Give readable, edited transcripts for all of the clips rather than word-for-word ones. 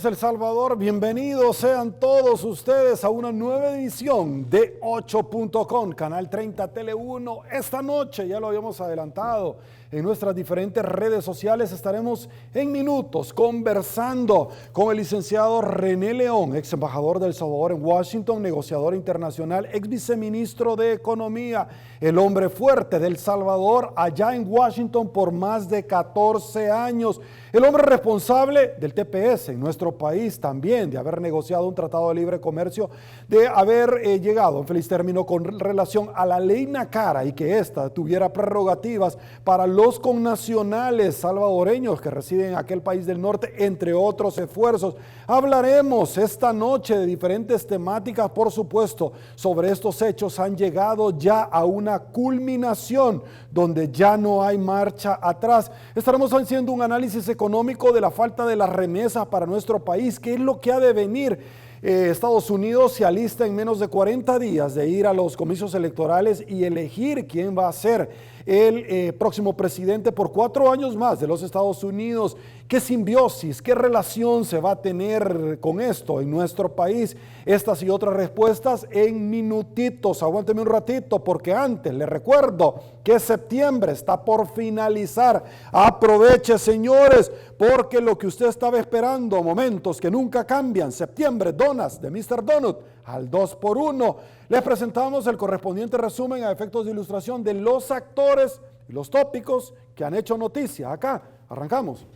noches, El Salvador. Bienvenidos sean todos ustedes a una nueva edición de 8.com, Canal 30 Tele 1. Esta noche, ya lo habíamos adelantado, en nuestras diferentes redes sociales estaremos en minutos conversando con el licenciado René León, ex embajador de El Salvador en Washington, negociador internacional, ex viceministro de Economía, el hombre fuerte de El Salvador allá en Washington por más de 14 años. El hombre responsable del TPS en nuestro país también, de haber negociado un tratado de libre comercio, de haber llegado a un feliz término con relación a la ley NACARA y que ésta tuviera prerrogativas para los connacionales salvadoreños que residen en aquel país del norte, entre otros esfuerzos. Hablaremos esta noche de diferentes temáticas, por supuesto, sobre estos hechos. Han llegado ya a una culminación donde ya no hay marcha atrás. Estaremos haciendo un análisis económico de la falta de las remesas para nuestro país, qué es lo que ha de venir. Estados Unidos se alista en menos de 40 días de ir a los comicios electorales y elegir quién va a ser el próximo presidente por 4 años más de los Estados Unidos. ¿Qué simbiosis, qué relación se va a tener con esto en nuestro país? Estas y otras respuestas en minutitos. Aguánteme un ratito porque antes les recuerdo que septiembre está por finalizar. Aproveche, señores, porque lo que usted estaba esperando, momentos que nunca cambian. Septiembre, donas de Mr. Donut al 2x1. Les presentamos el correspondiente resumen a efectos de ilustración de los actores y los tópicos que han hecho noticia. Acá, arrancamos.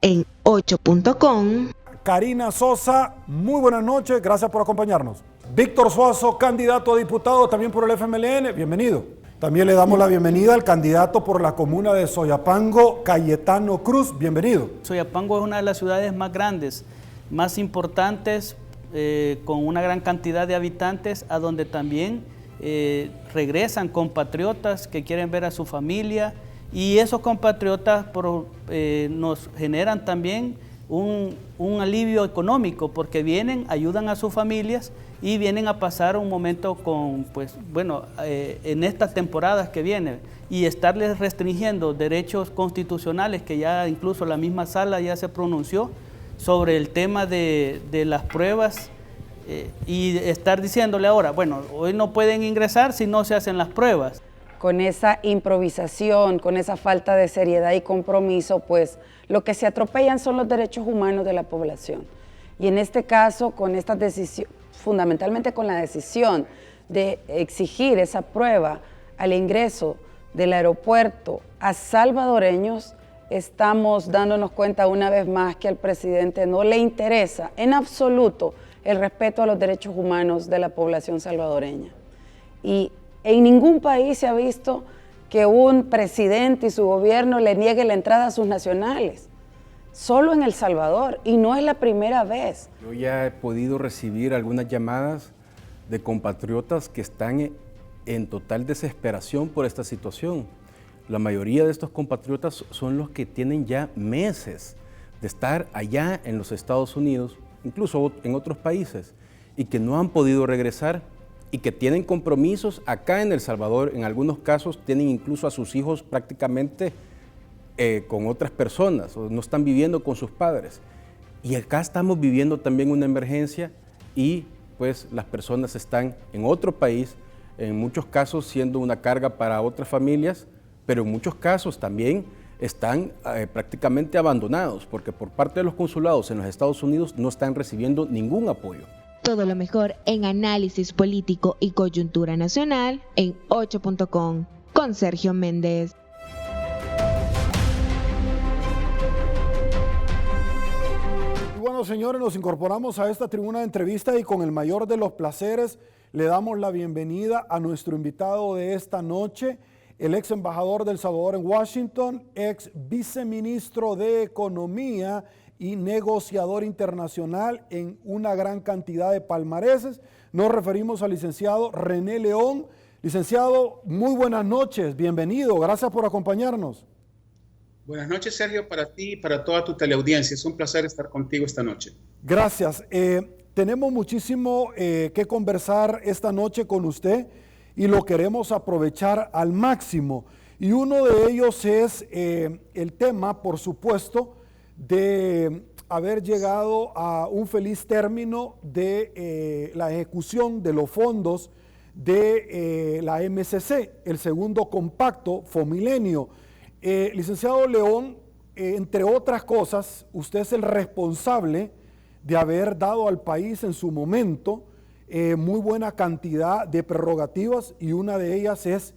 En 8.com. Karina Sosa, muy buenas noches, gracias por acompañarnos. Víctor Suazo, candidato a diputado también por el FMLN, bienvenido. También le damos la bienvenida al candidato por la comuna de Soyapango, Cayetano Cruz, bienvenido. Soyapango es una de las ciudades más grandes, más importantes, con una gran cantidad de habitantes, a donde también regresan compatriotas que quieren ver a su familia, y esos compatriotas nos generan también un alivio económico, porque vienen, ayudan a sus familias y vienen a pasar un momento en estas temporadas que vienen, y estarles restringiendo derechos constitucionales, que ya incluso la misma sala ya se pronunció sobre el tema de las pruebas, y estar diciéndole ahora, bueno, hoy no pueden ingresar si no se hacen las pruebas. Con esa improvisación, con esa falta de seriedad y compromiso, pues lo que se atropellan son los derechos humanos de la población. Y en este caso, con esta decisión, fundamentalmente con la decisión de exigir esa prueba al ingreso del aeropuerto a salvadoreños, estamos dándonos cuenta una vez más que al presidente no le interesa en absoluto el respeto a los derechos humanos de la población salvadoreña. Y en ningún país se ha visto que un presidente y su gobierno le niegue la entrada a sus nacionales. Solo en El Salvador, y no es la primera vez. Yo ya he podido recibir algunas llamadas de compatriotas que están en total desesperación por esta situación. La mayoría de estos compatriotas son los que tienen ya meses de estar allá en los Estados Unidos, incluso en otros países, y que no han podido regresar, y que tienen compromisos acá en El Salvador. En algunos casos tienen incluso a sus hijos prácticamente con otras personas, o no están viviendo con sus padres. Y acá estamos viviendo también una emergencia, y pues las personas están en otro país, en muchos casos siendo una carga para otras familias, pero en muchos casos también están prácticamente abandonados, porque por parte de los consulados en los Estados Unidos no están recibiendo ningún apoyo. Todo lo mejor en análisis político y coyuntura nacional en 8.com con Sergio Méndez. Y bueno, señores, nos incorporamos a esta tribuna de entrevista y con el mayor de los placeres le damos la bienvenida a nuestro invitado de esta noche, el ex embajador de El Salvador en Washington, ex viceministro de Economía y negociador internacional en una gran cantidad de palmareses. Nos referimos al licenciado René León. Licenciado, muy buenas noches, bienvenido, gracias por acompañarnos. Buenas noches, Sergio, para ti y para toda tu teleaudiencia. Es un placer estar contigo esta noche. Gracias. Tenemos muchísimo que conversar esta noche con usted. y lo queremos aprovechar al máximo. Y uno de ellos es el tema, por supuesto, de haber llegado a un feliz término de la ejecución de los fondos de la MCC, el segundo compacto Fomilenio. Licenciado León, entre otras cosas, usted es el responsable de haber dado al país en su momento muy buena cantidad de prerrogativas, y una de ellas es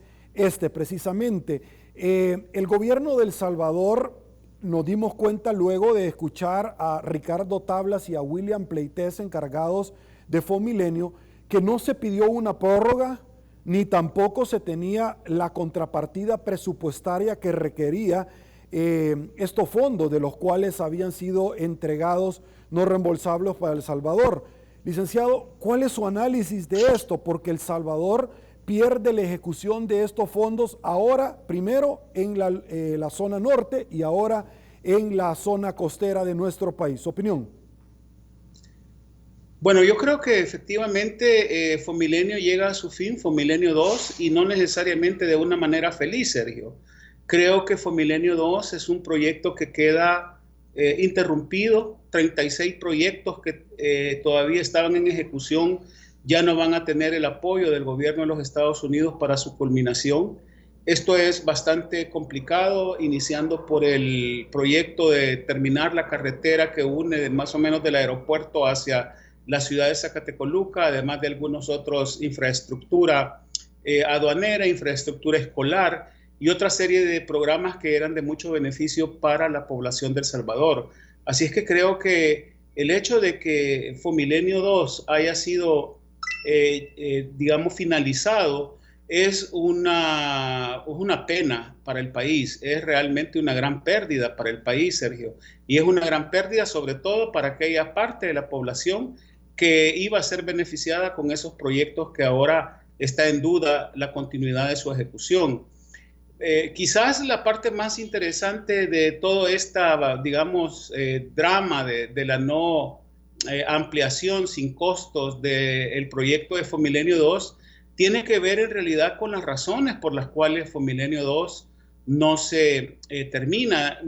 precisamente. El gobierno de El Salvador, nos dimos cuenta luego de escuchar a Ricardo Tablas y a William Pleites, encargados de Fomilenio, que no se pidió una prórroga, ni tampoco se tenía la contrapartida presupuestaria que requería estos fondos, de los cuales habían sido entregados no reembolsables para El Salvador. Licenciado, ¿cuál es su análisis de esto? Porque El Salvador pierde la ejecución de estos fondos ahora, primero en la zona norte y ahora en la zona costera de nuestro país. ¿Su opinión? Bueno, yo creo que efectivamente Fomilenio llega a su fin, Fomilenio 2, y no necesariamente de una manera feliz, Sergio. Creo que Fomilenio 2 es un proyecto que queda interrumpido. 36 proyectos que todavía estaban en ejecución ya no van a tener el apoyo del gobierno de los Estados Unidos para su culminación. Esto es bastante complicado, iniciando por el proyecto de terminar la carretera que une más o menos del aeropuerto hacia la ciudad de Zacatecoluca, además de algunos otros infraestructura aduanera, infraestructura escolar y otra serie de programas que eran de mucho beneficio para la población de El Salvador. Así es que creo que el hecho de que Fomilenio 2 haya sido, digamos, finalizado es una pena para el país, es realmente una gran pérdida para el país, Sergio, y es una gran pérdida sobre todo para aquella parte de la población que iba a ser beneficiada con esos proyectos que ahora está en duda la continuidad de su ejecución. Quizás la parte más interesante de todo esta, digamos, drama de la no ampliación sin costos del proyecto de Fomilenio 2 tiene que ver en realidad con las razones por las cuales Fomilenio 2 no se termina.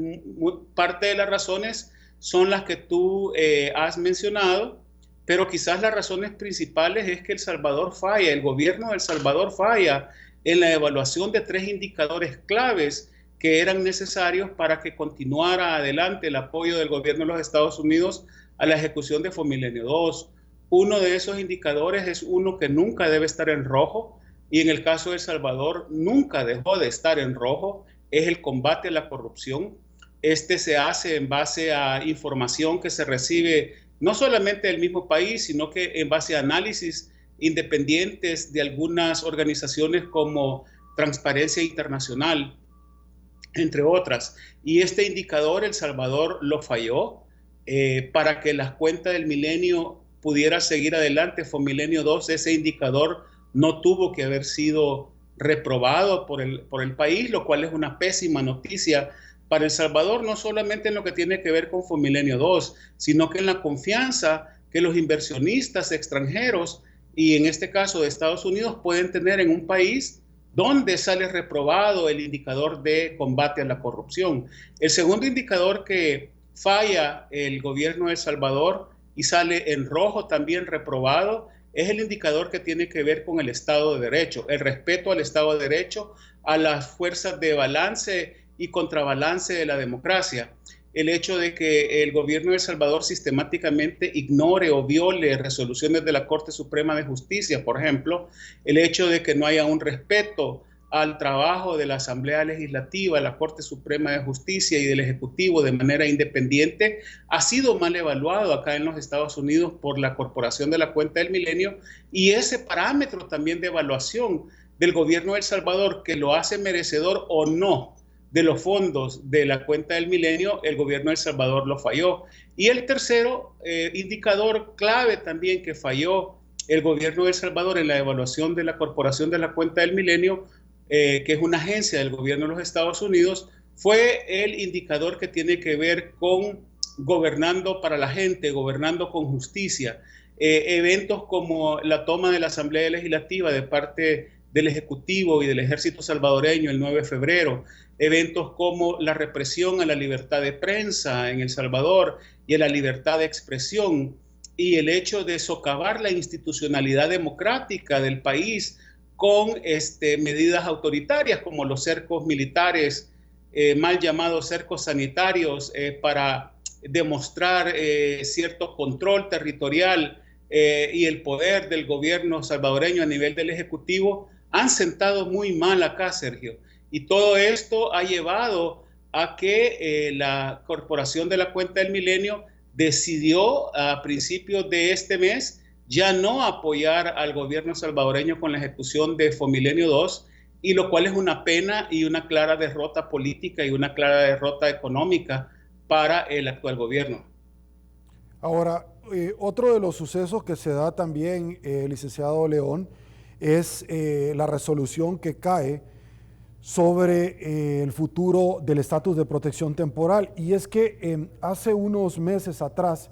Parte de las razones son las que tú has mencionado, pero quizás las razones principales es que El Salvador falla, el gobierno de El Salvador falla en la evaluación de 3 indicadores claves que eran necesarios para que continuara adelante el apoyo del gobierno de los Estados Unidos a la ejecución de Fomilenio 2. Uno de esos indicadores es uno que nunca debe estar en rojo, y en el caso de El Salvador nunca dejó de estar en rojo, es el combate a la corrupción. Este se hace en base a información que se recibe no solamente del mismo país, sino que en base a análisis independientes de algunas organizaciones como Transparencia Internacional, entre otras. Y este indicador El Salvador lo falló. Para que las cuentas del milenio pudiera seguir adelante, Fomilenio 2, ese indicador no tuvo que haber sido reprobado por el país, lo cual es una pésima noticia para El Salvador, no solamente en lo que tiene que ver con Fomilenio 2, sino que en la confianza que los inversionistas extranjeros, y en este caso de Estados Unidos, pueden tener en un país donde sale reprobado el indicador de combate a la corrupción. El segundo indicador que falla el gobierno de El Salvador y sale en rojo también reprobado es el indicador que tiene que ver con el Estado de Derecho, el respeto al Estado de Derecho, a las fuerzas de balance y contrabalance de la democracia. El hecho de que el gobierno de El Salvador sistemáticamente ignore o viole resoluciones de la Corte Suprema de Justicia, por ejemplo, el hecho de que no haya un respeto al trabajo de la Asamblea Legislativa, la Corte Suprema de Justicia y del Ejecutivo de manera independiente, ha sido mal evaluado acá en los Estados Unidos por la Corporación de la Cuenta del Milenio, y ese parámetro también de evaluación del gobierno de El Salvador, que lo hace merecedor o no de los fondos de la Cuenta del Milenio, el gobierno de El Salvador lo falló. Y el tercero indicador clave también que falló el gobierno de El Salvador en la evaluación de la Corporación de la Cuenta del Milenio, que es una agencia del gobierno de los Estados Unidos, fue el indicador que tiene que ver con gobernando para la gente, gobernando con justicia. Eventos como la toma de la Asamblea Legislativa de parte del Ejecutivo y del Ejército salvadoreño el 9 de febrero, eventos como la represión a la libertad de prensa en El Salvador y a la libertad de expresión, y el hecho de socavar la institucionalidad democrática del país con medidas autoritarias como los cercos militares, mal llamados cercos sanitarios, para demostrar cierto control territorial y el poder del gobierno salvadoreño a nivel del Ejecutivo, han sentado muy mal acá, Sergio. Y todo esto ha llevado a que la Corporación de la Cuenta del Milenio decidió a principios de este mes ya no apoyar al gobierno salvadoreño con la ejecución de Fomilenio 2, y lo cual es una pena y una clara derrota política y una clara derrota económica para el actual gobierno. Ahora, otro de los sucesos que se da también, licenciado León, es la resolución que cae sobre el futuro del estatus de protección temporal. Y es que hace unos meses atrás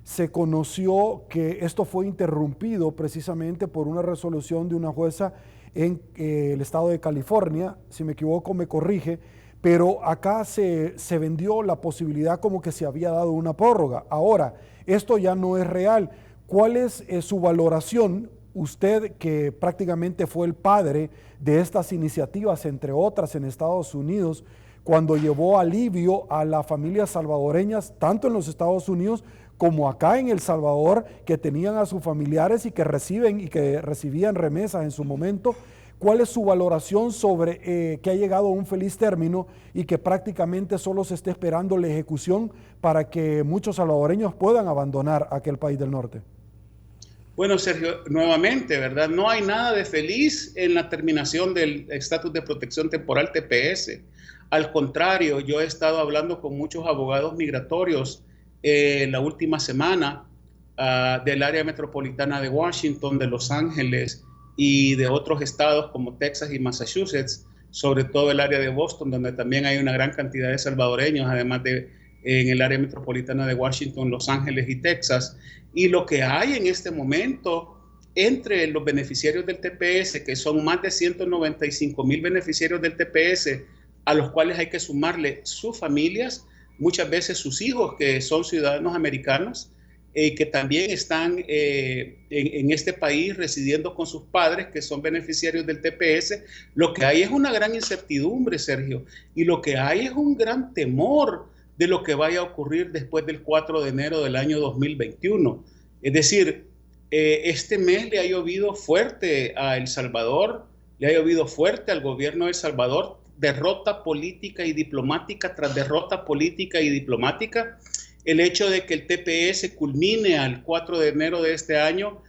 se conoció que esto fue interrumpido precisamente por una resolución de una jueza en el estado de California. Si me equivoco, me corrige, pero acá se vendió la posibilidad como que se había dado una prórroga. Ahora, esto ya no es real. ¿Cuál es su valoración? Usted, que prácticamente fue el padre de estas iniciativas, entre otras en Estados Unidos, cuando llevó alivio a las familias salvadoreñas, tanto en los Estados Unidos como acá en El Salvador, que tenían a sus familiares y que recibían remesas en su momento. ¿Cuál es su valoración sobre que ha llegado a un feliz término y que prácticamente solo se esté esperando la ejecución para que muchos salvadoreños puedan abandonar aquel país del norte? Bueno, Sergio, nuevamente, ¿verdad? No hay nada de feliz en la terminación del estatus de protección temporal TPS. Al contrario, yo he estado hablando con muchos abogados migratorios la última semana del área metropolitana de Washington, de Los Ángeles y de otros estados como Texas y Massachusetts, sobre todo el área de Boston, donde también hay una gran cantidad de salvadoreños, además de en el área metropolitana de Washington, Los Ángeles y Texas. Y lo que hay en este momento entre los beneficiarios del TPS, que son más de 195,000 beneficiarios del TPS, a los cuales hay que sumarle sus familias, muchas veces sus hijos que son ciudadanos americanos, que también están en este país residiendo con sus padres, que son beneficiarios del TPS. Lo que hay es una gran incertidumbre, Sergio, y lo que hay es un gran temor de lo que vaya a ocurrir después del 4 de enero del año 2021. Es decir, este mes le ha llovido fuerte a El Salvador, le ha llovido fuerte al gobierno de El Salvador, derrota política y diplomática tras derrota política y diplomática. El hecho de que el TPS culmine al 4 de enero de este año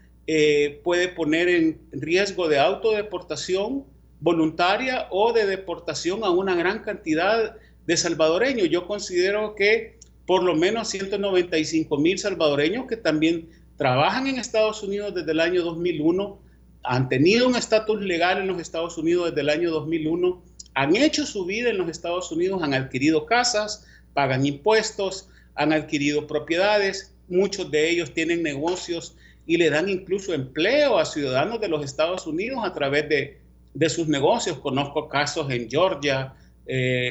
puede poner en riesgo de autodeportación voluntaria o de deportación a una gran cantidad de salvadoreños. Yo considero que por lo menos 195,000 salvadoreños que también trabajan en Estados Unidos desde el año 2001, han tenido un estatus legal en los Estados Unidos desde el año 2001, han hecho su vida en los Estados Unidos, han adquirido casas, pagan impuestos, han adquirido propiedades, muchos de ellos tienen negocios y le dan incluso empleo a ciudadanos de los Estados Unidos a través de sus negocios. Conozco casos en Georgia,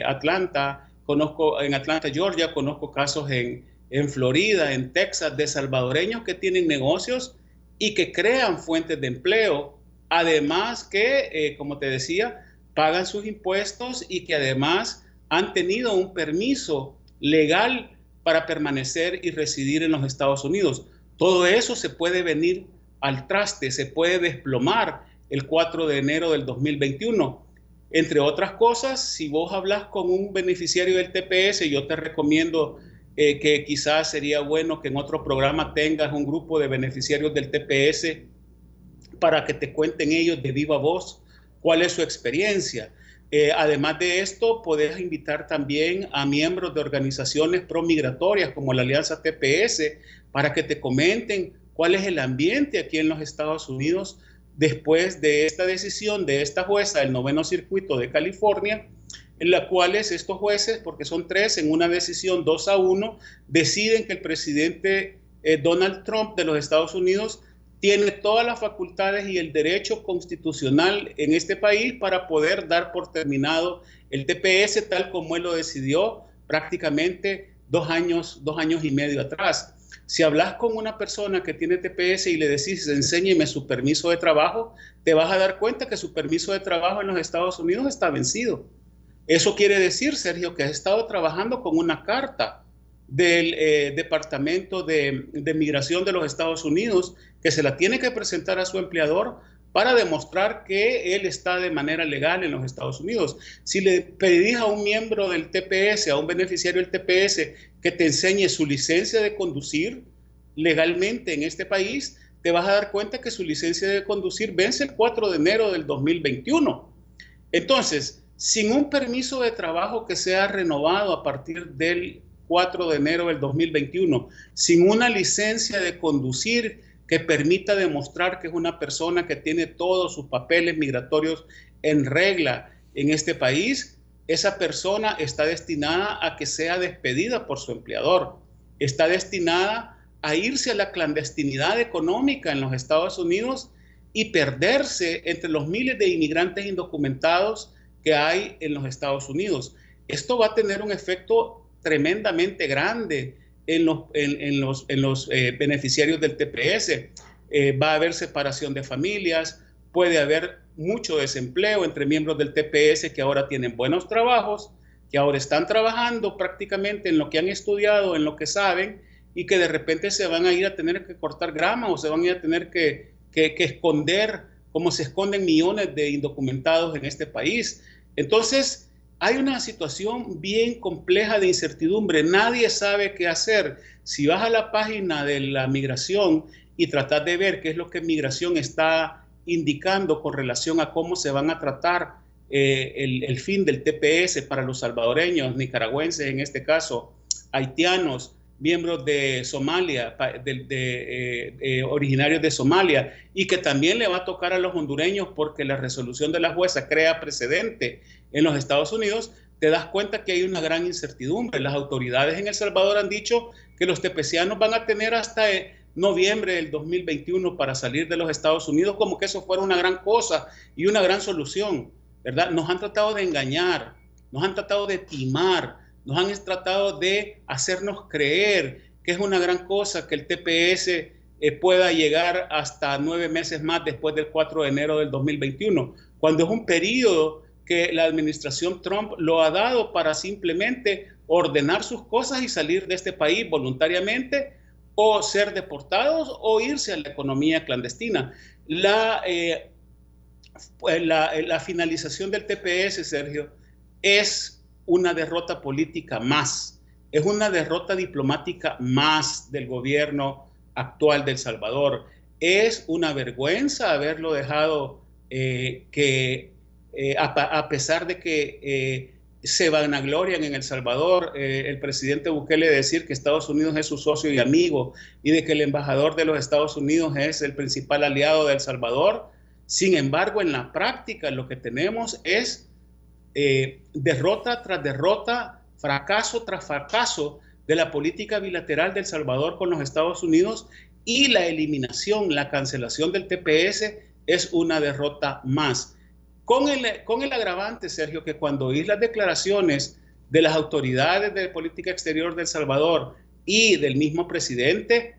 Atlanta, Georgia, conozco casos en Florida, en Texas, de salvadoreños que tienen negocios y que crean fuentes de empleo, además que, como te decía, pagan sus impuestos y que además han tenido un permiso legal para permanecer y residir en los Estados Unidos. Todo eso se puede venir al traste, se puede desplomar el 4 de enero del 2021. Entre otras cosas, si vos hablas con un beneficiario del TPS, yo te recomiendo que quizás sería bueno que en otro programa tengas un grupo de beneficiarios del TPS para que te cuenten ellos de viva voz cuál es su experiencia. Además de esto, podés invitar también a miembros de organizaciones pro-migratorias como la Alianza TPS para que te comenten cuál es el ambiente aquí en los Estados Unidos después de esta decisión de esta jueza del 9º Circuito de California, en la cual estos jueces, porque son 3, en una decisión 2-1, deciden que el presidente Donald Trump de los Estados Unidos tiene todas las facultades y el derecho constitucional en este país para poder dar por terminado el TPS tal como él lo decidió prácticamente 2 años y medio atrás. Si hablas con una persona que tiene TPS y le decís, enséñeme su permiso de trabajo, te vas a dar cuenta que su permiso de trabajo en los Estados Unidos está vencido. Eso quiere decir, Sergio, que has estado trabajando con una carta del Departamento de Migración de los Estados Unidos que se la tiene que presentar a su empleador para demostrar que él está de manera legal en los Estados Unidos. Si le pedís a un miembro del TPS, a un beneficiario del TPS, que te enseñe su licencia de conducir legalmente en este país, te vas a dar cuenta que su licencia de conducir vence el 4 de enero del 2021. Entonces, sin un permiso de trabajo que sea renovado a partir del 4 de enero del 2021, sin una licencia de conducir que permita demostrar que es una persona que tiene todos sus papeles migratorios en regla en este país, esa persona está destinada a que sea despedida por su empleador, está destinada a irse a la clandestinidad económica en los Estados Unidos y perderse entre los miles de inmigrantes indocumentados que hay en los Estados Unidos. Esto va a tener un efecto tremendamente grande en los beneficiarios del TPS. Va a haber separación de familias, puede haber mucho desempleo entre miembros del TPS que ahora tienen buenos trabajos, que ahora están trabajando prácticamente en lo que han estudiado, en lo que saben, y que de repente se van a ir a tener que cortar grama o se van a ir a tener que esconder, como se esconden millones de indocumentados en este país. Entonces, hay una situación bien compleja de incertidumbre. Nadie sabe qué hacer. Si vas a la página de la migración y tratas de ver qué es lo que migración está indicando con relación a cómo se van a tratar el fin del TPS para los salvadoreños, nicaragüenses en este caso, haitianos, miembros de Somalia, originarios de Somalia, y que también le va a tocar a los hondureños porque la resolución de la jueza crea precedente en los Estados Unidos, te das cuenta que hay una gran incertidumbre. Las autoridades en El Salvador han dicho que los tepecianos van a tener hasta noviembre del 2021 para salir de los Estados Unidos, como que eso fuera una gran cosa y una gran solución, ¿verdad? Nos han tratado de engañar, nos han tratado de timar, nos han tratado de hacernos creer que es una gran cosa que el TPS pueda llegar hasta 9 meses más después del 4 de enero del 2021, cuando es un periodo que la administración Trump lo ha dado para simplemente ordenar sus cosas y salir de este país voluntariamente o ser deportados o irse a la economía clandestina. La finalización del TPS, Sergio, es una derrota política más, es una derrota diplomática más del gobierno actual de El Salvador. Es una vergüenza haberlo dejado a pesar de que se vanaglorian en El Salvador, el presidente Bukele decir que Estados Unidos es su socio y amigo y de que el embajador de los Estados Unidos es el principal aliado de El Salvador. Sin embargo, en la práctica lo que tenemos es derrota tras derrota, fracaso tras fracaso de la política bilateral de El Salvador con los Estados Unidos, y la eliminación, la cancelación del TPS es una derrota más. Con el agravante, Sergio, que cuando oís las declaraciones de las autoridades de política exterior de El Salvador y del mismo presidente,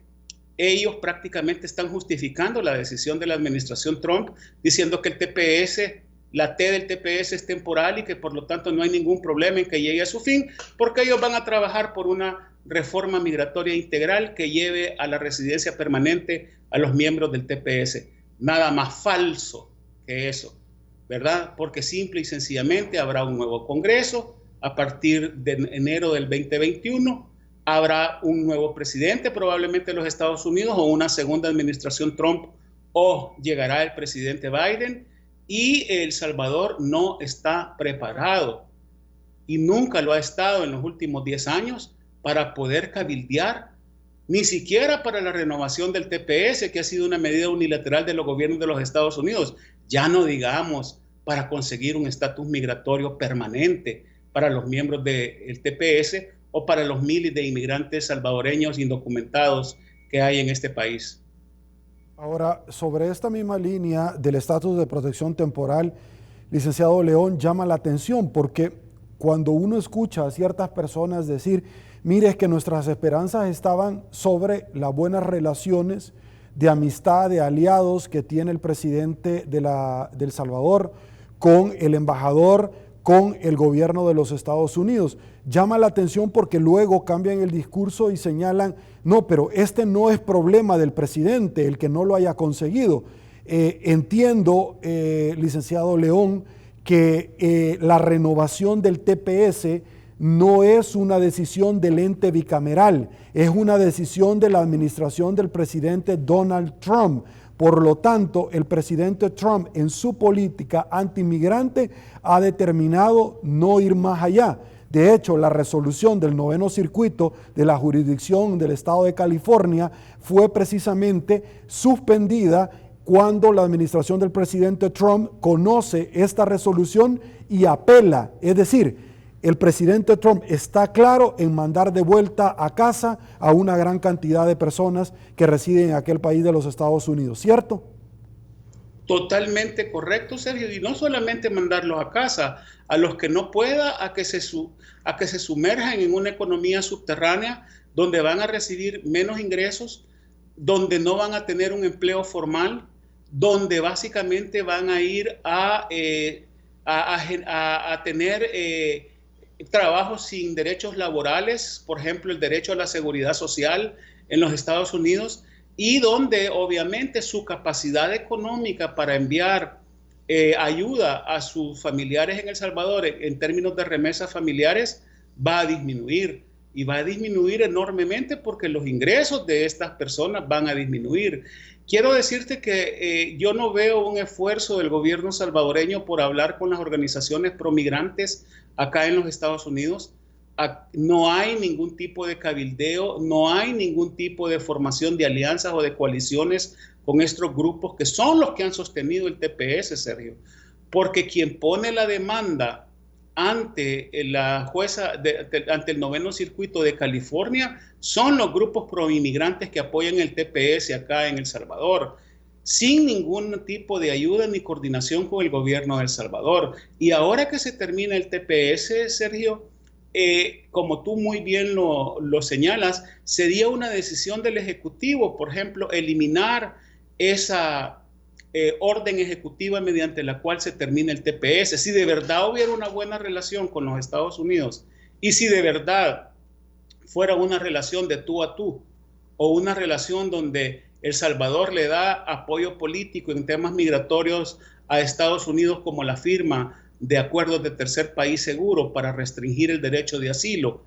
ellos prácticamente están justificando la decisión de la administración Trump, diciendo que el TPS, la T del TPS es temporal y que por lo tanto no hay ningún problema en que llegue a su fin, porque ellos van a trabajar por una reforma migratoria integral que lleve a la residencia permanente a los miembros del TPS. Nada más falso que eso, ¿verdad? Porque simple y sencillamente habrá un nuevo Congreso a partir de enero del 2021, habrá un nuevo presidente probablemente de los Estados Unidos o una segunda administración Trump, o llegará el presidente Biden, y El Salvador no está preparado y nunca lo ha estado en los últimos 10 años para poder cabildear, ni siquiera para la renovación del TPS, que ha sido una medida unilateral de los gobiernos de los Estados Unidos, ya no digamos para conseguir un estatus migratorio permanente para los miembros del TPS o para los miles de inmigrantes salvadoreños indocumentados que hay en este país. Ahora, sobre esta misma línea del estatus de protección temporal, licenciado León, llama la atención porque cuando uno escucha a ciertas personas decir, mire, es que nuestras esperanzas estaban sobre las buenas relaciones de amistad, de aliados que tiene el presidente de El Salvador con el embajador, con el gobierno de los Estados Unidos. Llama la atención porque luego cambian el discurso y señalan, no, pero este no es problema del presidente, el que no lo haya conseguido. Entiendo, licenciado León, que la renovación del TPS no es una decisión del ente bicameral, es una decisión de la administración del presidente Donald Trump. Por lo tanto, el presidente Trump en su política antiinmigrante ha determinado no ir más allá. De hecho, la resolución del 9º Circuito de la jurisdicción del Estado de California fue precisamente suspendida cuando la administración del presidente Trump conoce esta resolución y apela. Es decir, el presidente Trump está claro en mandar de vuelta a casa a una gran cantidad de personas que residen en aquel país de los Estados Unidos, ¿cierto? Totalmente correcto, Sergio, y no solamente mandarlos a casa, a los que no pueda, a que se sumerjan en una economía subterránea donde van a recibir menos ingresos, donde no van a tener un empleo formal, donde básicamente van a ir a tener trabajos sin derechos laborales, por ejemplo, el derecho a la seguridad social en los Estados Unidos, y donde obviamente su capacidad económica para enviar ayuda a sus familiares en El Salvador en términos de remesas familiares va a disminuir, y va a disminuir enormemente porque los ingresos de estas personas van a disminuir. Quiero decirte que yo no veo un esfuerzo del gobierno salvadoreño por hablar con las organizaciones promigrantes acá en los Estados Unidos. No hay ningún tipo de cabildeo, no hay ningún tipo de formación de alianzas o de coaliciones con estos grupos que son los que han sostenido el TPS, Sergio. Porque quien pone la demanda ante la jueza, ante el 9º Circuito de California, son los grupos proinmigrantes que apoyan el TPS acá en El Salvador, sin ningún tipo de ayuda ni coordinación con el gobierno de El Salvador. Y ahora que se termina el TPS, Sergio, como tú muy bien lo señalas, sería una decisión del Ejecutivo, por ejemplo, eliminar esa orden ejecutiva mediante la cual se termina el TPS. Si de verdad hubiera una buena relación con los Estados Unidos y si de verdad fuera una relación de tú a tú o una relación donde El Salvador le da apoyo político en temas migratorios a Estados Unidos, como la firma de acuerdos de tercer país seguro para restringir el derecho de asilo,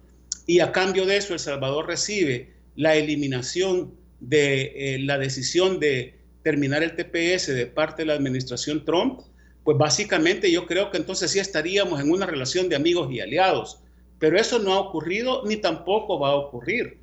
y a cambio de eso El Salvador recibe la eliminación de la decisión de terminar el TPS de parte de la administración Trump, pues básicamente yo creo que entonces sí estaríamos en una relación de amigos y aliados, pero eso no ha ocurrido ni tampoco va a ocurrir.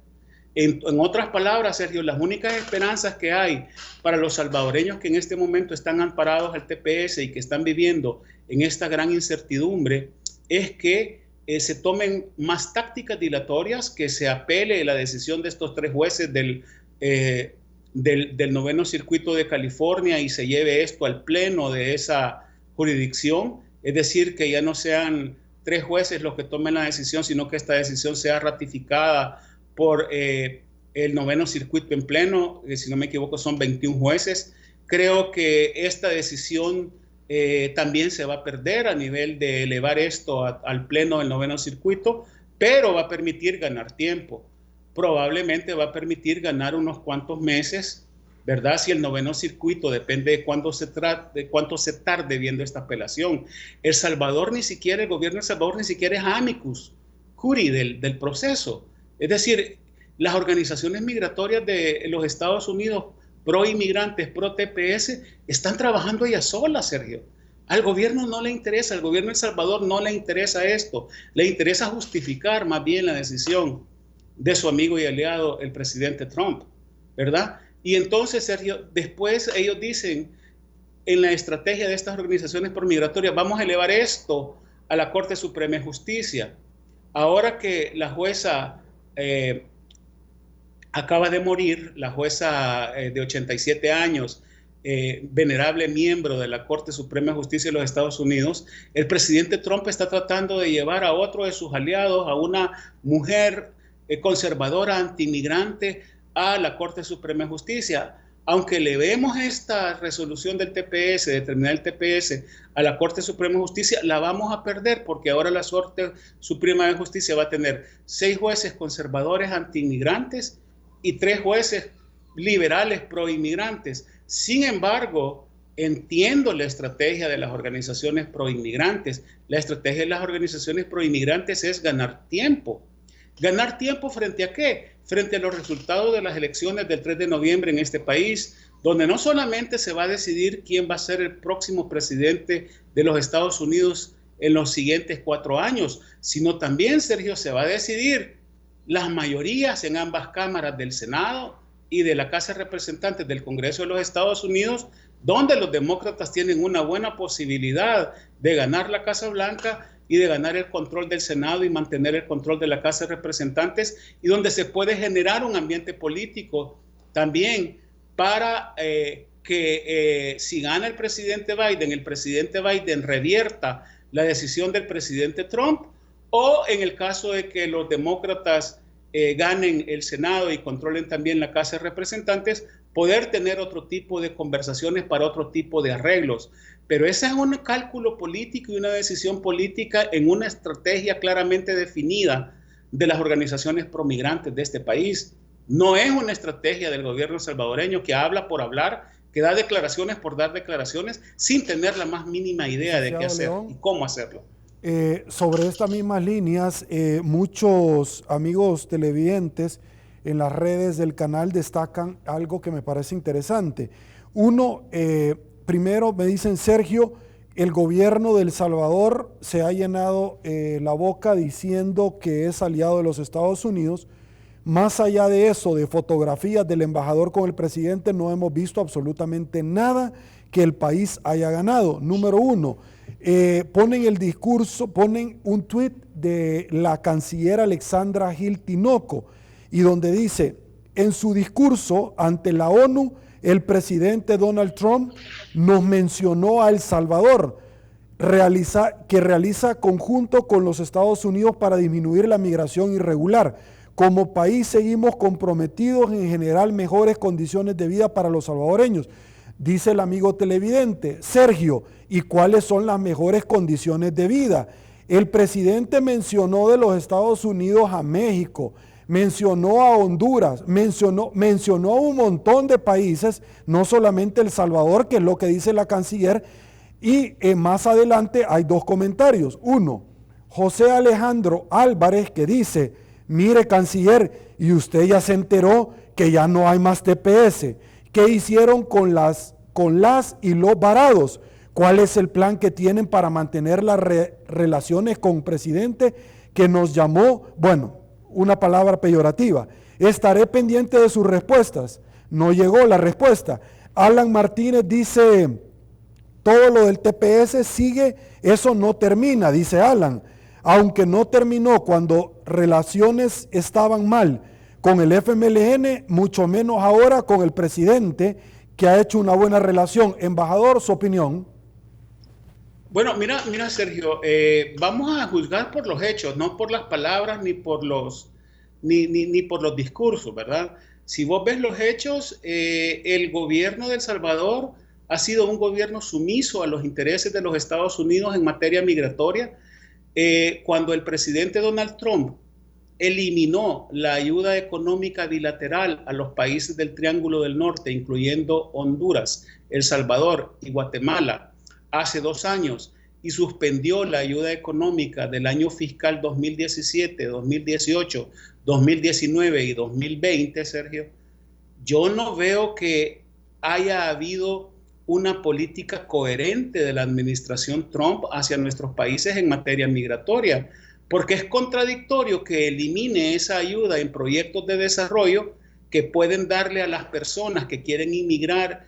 En otras palabras, Sergio, las únicas esperanzas que hay para los salvadoreños que en este momento están amparados al TPS y que están viviendo en esta gran incertidumbre es que se tomen más tácticas dilatorias, que se apele la decisión de estos 3 jueces del 9º Circuito de California y se lleve esto al pleno de esa jurisdicción, es decir, que ya no sean 3 jueces los que tomen la decisión, sino que esta decisión sea ratificada por el 9º Circuito en pleno, si no me equivoco son 21 jueces. Creo que esta decisión también se va a perder a nivel de elevar esto al pleno del 9º Circuito, pero va a permitir ganar tiempo. Probablemente va a permitir ganar unos cuantos meses, ¿verdad? Si el 9º Circuito, depende de cuánto se tarde viendo esta apelación. El gobierno de El Salvador ni siquiera es amicus curiae del proceso. Es decir, las organizaciones migratorias de los Estados Unidos, pro inmigrantes, pro TPS, están trabajando ellas solas, Sergio. Al gobierno no le interesa, al gobierno de El Salvador no le interesa esto. Le interesa justificar más bien la decisión de su amigo y aliado, el presidente Trump, ¿verdad? Y entonces, Sergio, después ellos dicen, en la estrategia de estas organizaciones promigratorias, vamos a elevar esto a la Corte Suprema de Justicia. Ahora que la jueza acaba de morir la jueza de 87 años, venerable miembro de la Corte Suprema de Justicia de los Estados Unidos. El presidente Trump está tratando de llevar a otro de sus aliados, a una mujer conservadora, antiinmigrante, a la Corte Suprema de Justicia. Aunque le vemos esta resolución del TPS, de terminar el TPS a la Corte Suprema de Justicia, la vamos a perder, porque ahora la Corte Suprema de Justicia va a tener 6 jueces conservadores antiinmigrantes y 3 jueces liberales proinmigrantes. Sin embargo, entiendo la estrategia de las organizaciones proinmigrantes. La estrategia de las organizaciones proinmigrantes es ganar tiempo. ¿Ganar tiempo frente a qué? Frente a los resultados de las elecciones del 3 de noviembre en este país, donde no solamente se va a decidir quién va a ser el próximo presidente de los Estados Unidos en los siguientes 4 años, sino también, Sergio, se va a decidir las mayorías en ambas cámaras del Senado y de la Casa de Representantes del Congreso de los Estados Unidos, donde los demócratas tienen una buena posibilidad de ganar la Casa Blanca y de ganar el control del Senado y mantener el control de la Casa de Representantes, y donde se puede generar un ambiente político también para que si gana el presidente Biden revierta la decisión del presidente Trump, o en el caso de que los demócratas ganen el Senado y controlen también la Casa de Representantes, poder tener otro tipo de conversaciones para otro tipo de arreglos. Pero ese es un cálculo político y una decisión política en una estrategia claramente definida de las organizaciones promigrantes de este país. No es una estrategia del gobierno salvadoreño que habla por hablar, que da declaraciones por dar declaraciones, sin tener la más mínima idea de qué hacer y cómo hacerlo. Sobre estas mismas líneas, muchos amigos televidentes en las redes del canal destacan algo que me parece interesante. Uno, primero me dicen, Sergio, el gobierno de El Salvador se ha llenado la boca diciendo que es aliado de los Estados Unidos. Más allá de eso, de fotografías del embajador con el presidente, no hemos visto absolutamente nada que el país haya ganado. Número uno, ponen un tuit de la canciller Alexandra Gil Tinoco, y donde dice, en su discurso ante la ONU, el presidente Donald Trump nos mencionó a El Salvador, que realiza conjunto con los Estados Unidos para disminuir la migración irregular. Como país seguimos comprometidos en generar mejores condiciones de vida para los salvadoreños. Dice el amigo televidente, Sergio, ¿y cuáles son las mejores condiciones de vida? El presidente mencionó de los Estados Unidos a México, mencionó a Honduras, mencionó a un montón de países, no solamente El Salvador, que es lo que dice la canciller, y más adelante hay 2 comentarios. Uno, José Alejandro Álvarez, que dice, mire canciller, y usted ya se enteró que ya no hay más TPS. ¿Qué hicieron con las y los varados? ¿Cuál es el plan que tienen para mantener las relaciones con un presidente que nos llamó, bueno, una palabra peyorativa? Estaré pendiente de sus respuestas. No llegó la respuesta. Alan Martínez dice, todo lo del TPS sigue, eso no termina, dice Alan. Aunque no terminó cuando relaciones estaban mal con el FMLN, mucho menos ahora con el presidente, que ha hecho una buena relación. Embajador, su opinión. Bueno, mira Sergio, vamos a juzgar por los hechos, no por las palabras ni por los discursos, ¿verdad? Si vos ves los hechos, el gobierno de El Salvador ha sido un gobierno sumiso a los intereses de los Estados Unidos en materia migratoria. Cuando el presidente Donald Trump eliminó la ayuda económica bilateral a los países del Triángulo del Norte, incluyendo Honduras, El Salvador y Guatemala, hace 2 años, y suspendió la ayuda económica del año fiscal 2017, 2018, 2019 y 2020, Sergio, yo no veo que haya habido una política coherente de la administración Trump hacia nuestros países en materia migratoria, porque es contradictorio que elimine esa ayuda en proyectos de desarrollo que pueden darle a las personas que quieren inmigrar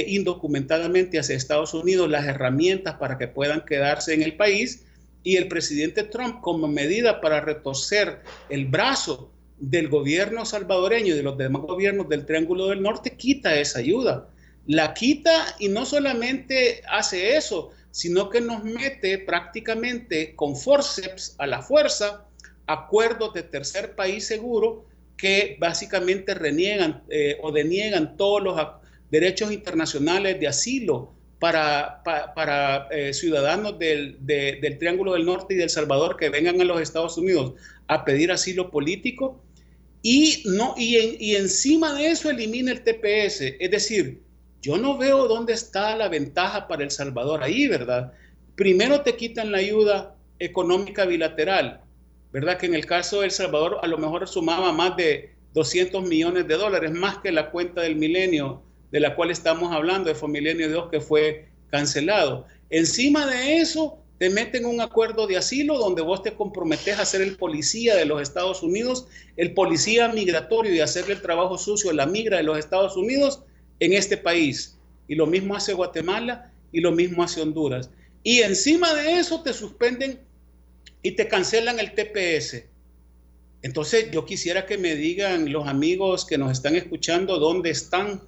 indocumentadamente hacia Estados Unidos las herramientas para que puedan quedarse en el país, y el presidente Trump, como medida para retorcer el brazo del gobierno salvadoreño y de los demás gobiernos del Triángulo del Norte, quita esa ayuda. La quita y no solamente hace eso, sino que nos mete prácticamente con forceps, a la fuerza, acuerdos de tercer país seguro que básicamente reniegan o deniegan todos los derechos internacionales de asilo para ciudadanos del Triángulo del Norte y de El Salvador que vengan a los Estados Unidos a pedir asilo político, y encima de eso elimina el TPS. Es decir, yo no veo dónde está la ventaja para El Salvador ahí, ¿verdad? Primero te quitan la ayuda económica bilateral, ¿verdad? Que en el caso de El Salvador a lo mejor sumaba más de 200 millones de dólares, más que la cuenta del milenio, de la cual estamos hablando, de Fomilenio 2, que fue cancelado. Encima de eso, te meten un acuerdo de asilo donde vos te comprometes a ser el policía de los Estados Unidos, el policía migratorio, y hacerle el trabajo sucio a la migra de los Estados Unidos en este país. Y lo mismo hace Guatemala y lo mismo hace Honduras. Y encima de eso te suspenden y te cancelan el TPS. Entonces yo quisiera que me digan los amigos que nos están escuchando dónde están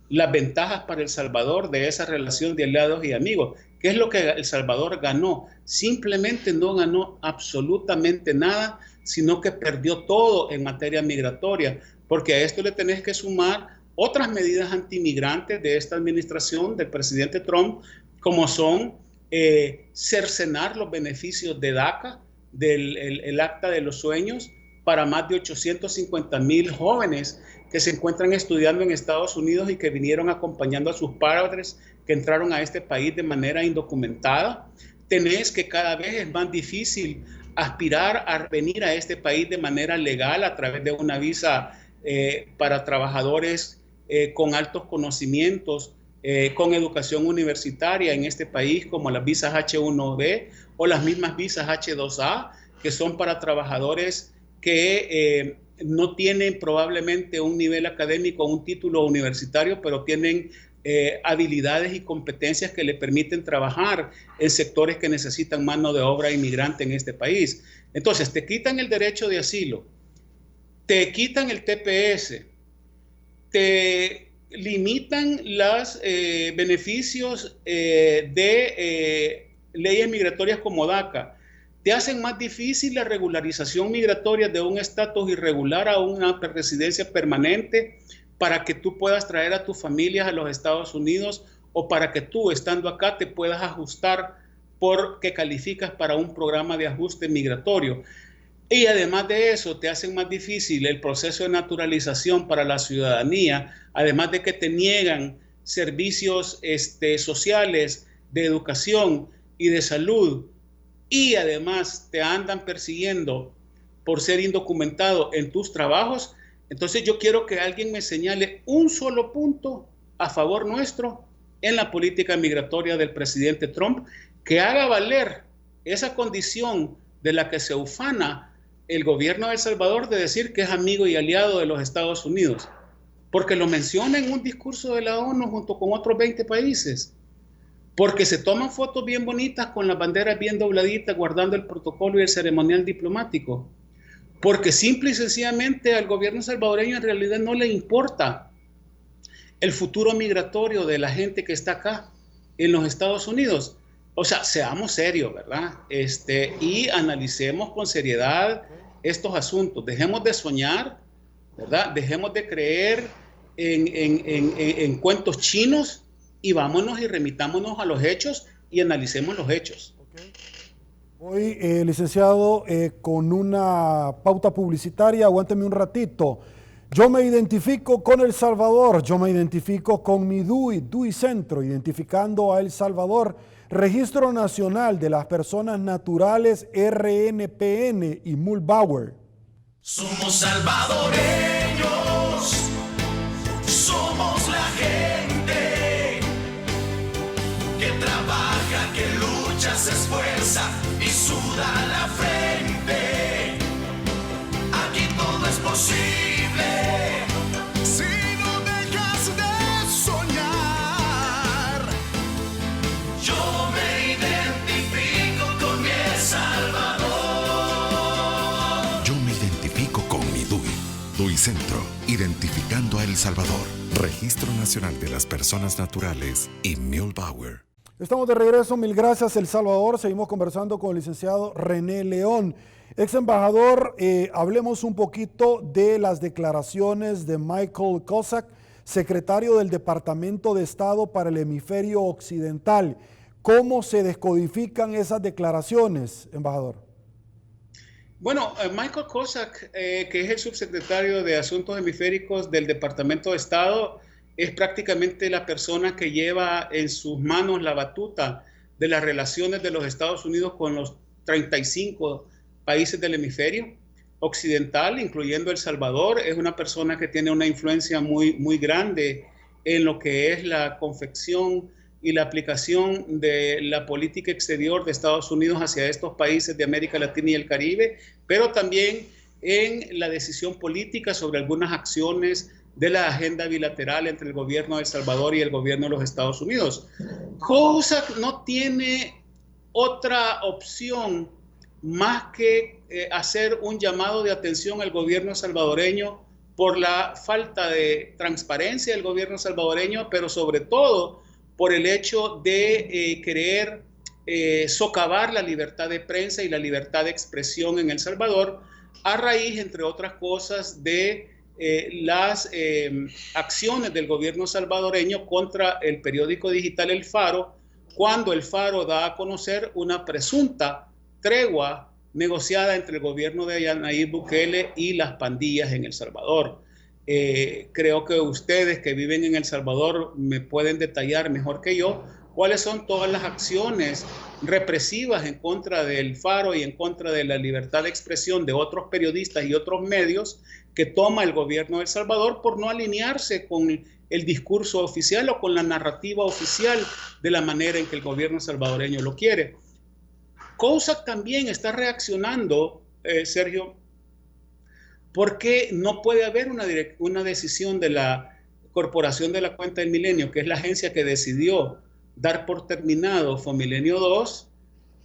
las ventajas para El Salvador de esa relación de aliados y amigos. ¿Qué es lo que El Salvador ganó? Simplemente no ganó absolutamente nada, sino que perdió todo en materia migratoria, porque a esto le tenés que sumar otras medidas antimigrantes de esta administración del presidente Trump, como son cercenar los beneficios de DACA, el Acta de los Sueños, para más de 850,000 jóvenes que se encuentran estudiando en Estados Unidos y que vinieron acompañando a sus padres que entraron a este país de manera indocumentada. Tenés que cada vez es más difícil aspirar a venir a este país de manera legal a través de una visa para trabajadores con altos conocimientos, con educación universitaria en este país, como las visas H1B o las mismas visas H2A, que son para trabajadores que no tienen probablemente un nivel académico, un título universitario, pero tienen habilidades y competencias que le permiten trabajar en sectores que necesitan mano de obra inmigrante en este país. Entonces, te quitan el derecho de asilo, te quitan el TPS, te limitan los beneficios de leyes migratorias como DACA, te hacen más difícil la regularización migratoria de un estatus irregular a una residencia permanente para que tú puedas traer a tus familias a los Estados Unidos, o para que tú, estando acá, te puedas ajustar porque calificas para un programa de ajuste migratorio. Y además de eso, te hacen más difícil el proceso de naturalización para la ciudadanía, además de que te niegan servicios sociales, de educación y de salud, y además te andan persiguiendo por ser indocumentado en tus trabajos. Entonces yo quiero que alguien me señale un solo punto a favor nuestro en la política migratoria del presidente Trump que haga valer esa condición de la que se ufana el gobierno de El Salvador de decir que es amigo y aliado de los Estados Unidos, porque lo menciona en un discurso de la ONU junto con otros 20 países, porque se toman fotos bien bonitas con las banderas bien dobladitas guardando el protocolo y el ceremonial diplomático, porque simple y sencillamente al gobierno salvadoreño en realidad no le importa el futuro migratorio de la gente que está acá en los Estados Unidos. O sea, seamos serios, ¿verdad? Y analicemos con seriedad estos asuntos. Dejemos de soñar, ¿verdad? Dejemos de creer en cuentos chinos y vámonos y remitámonos a los hechos y analicemos los hechos. Okay. Hoy, licenciado, con una pauta publicitaria, aguánteme un ratito. Yo me identifico con El Salvador, yo me identifico con mi DUI Centro, identificando a El Salvador, Registro Nacional de las Personas Naturales, RNPN y Mulbauer. Somos salvadoreños, somos la gente que trabaja, que lucha, se esfuerza y suda la frente. Aquí todo es posible. Yo me identifico con mi DUI. Norte y Centro, identificando a El Salvador. Registro Nacional de las Personas Naturales y Mühlbauer. Estamos de regreso, mil gracias El Salvador. Seguimos conversando con el licenciado René León. Ex embajador, hablemos un poquito de las declaraciones de Michael Kozak, secretario del Departamento de Estado para el Hemisferio Occidental. ¿Cómo se descodifican esas declaraciones, embajador? Bueno, Michael Kozak, que es el subsecretario de Asuntos Hemisféricos del Departamento de Estado, es prácticamente la persona que lleva en sus manos la batuta de las relaciones de los Estados Unidos con los 35 países del hemisferio occidental, incluyendo El Salvador. Es una persona que tiene una influencia muy grande en lo que es la confección y la aplicación de la política exterior de Estados Unidos hacia estos países de América Latina y el Caribe, pero también en la decisión política sobre algunas acciones de la agenda bilateral entre el gobierno de El Salvador y el gobierno de los Estados Unidos. Kozak no tiene otra opción más que hacer un llamado de atención al gobierno salvadoreño por la falta de transparencia del gobierno salvadoreño, pero sobre todo por el hecho de querer socavar la libertad de prensa y la libertad de expresión en El Salvador, a raíz, entre otras cosas, de las acciones del gobierno salvadoreño contra el periódico digital El Faro, cuando El Faro da a conocer una presunta tregua negociada entre el gobierno de Nayib Bukele y las pandillas en El Salvador. Creo que ustedes que viven en El Salvador me pueden detallar mejor que yo cuáles son todas las acciones represivas en contra del Faro y en contra de la libertad de expresión de otros periodistas y otros medios que toma el gobierno de El Salvador por no alinearse con el discurso oficial o con la narrativa oficial de la manera en que el gobierno salvadoreño lo quiere. Kozak también está reaccionando, Sergio, porque no puede haber una decisión de la Corporación de la Cuenta del Milenio, que es la agencia que decidió dar por terminado Fomilenio 2,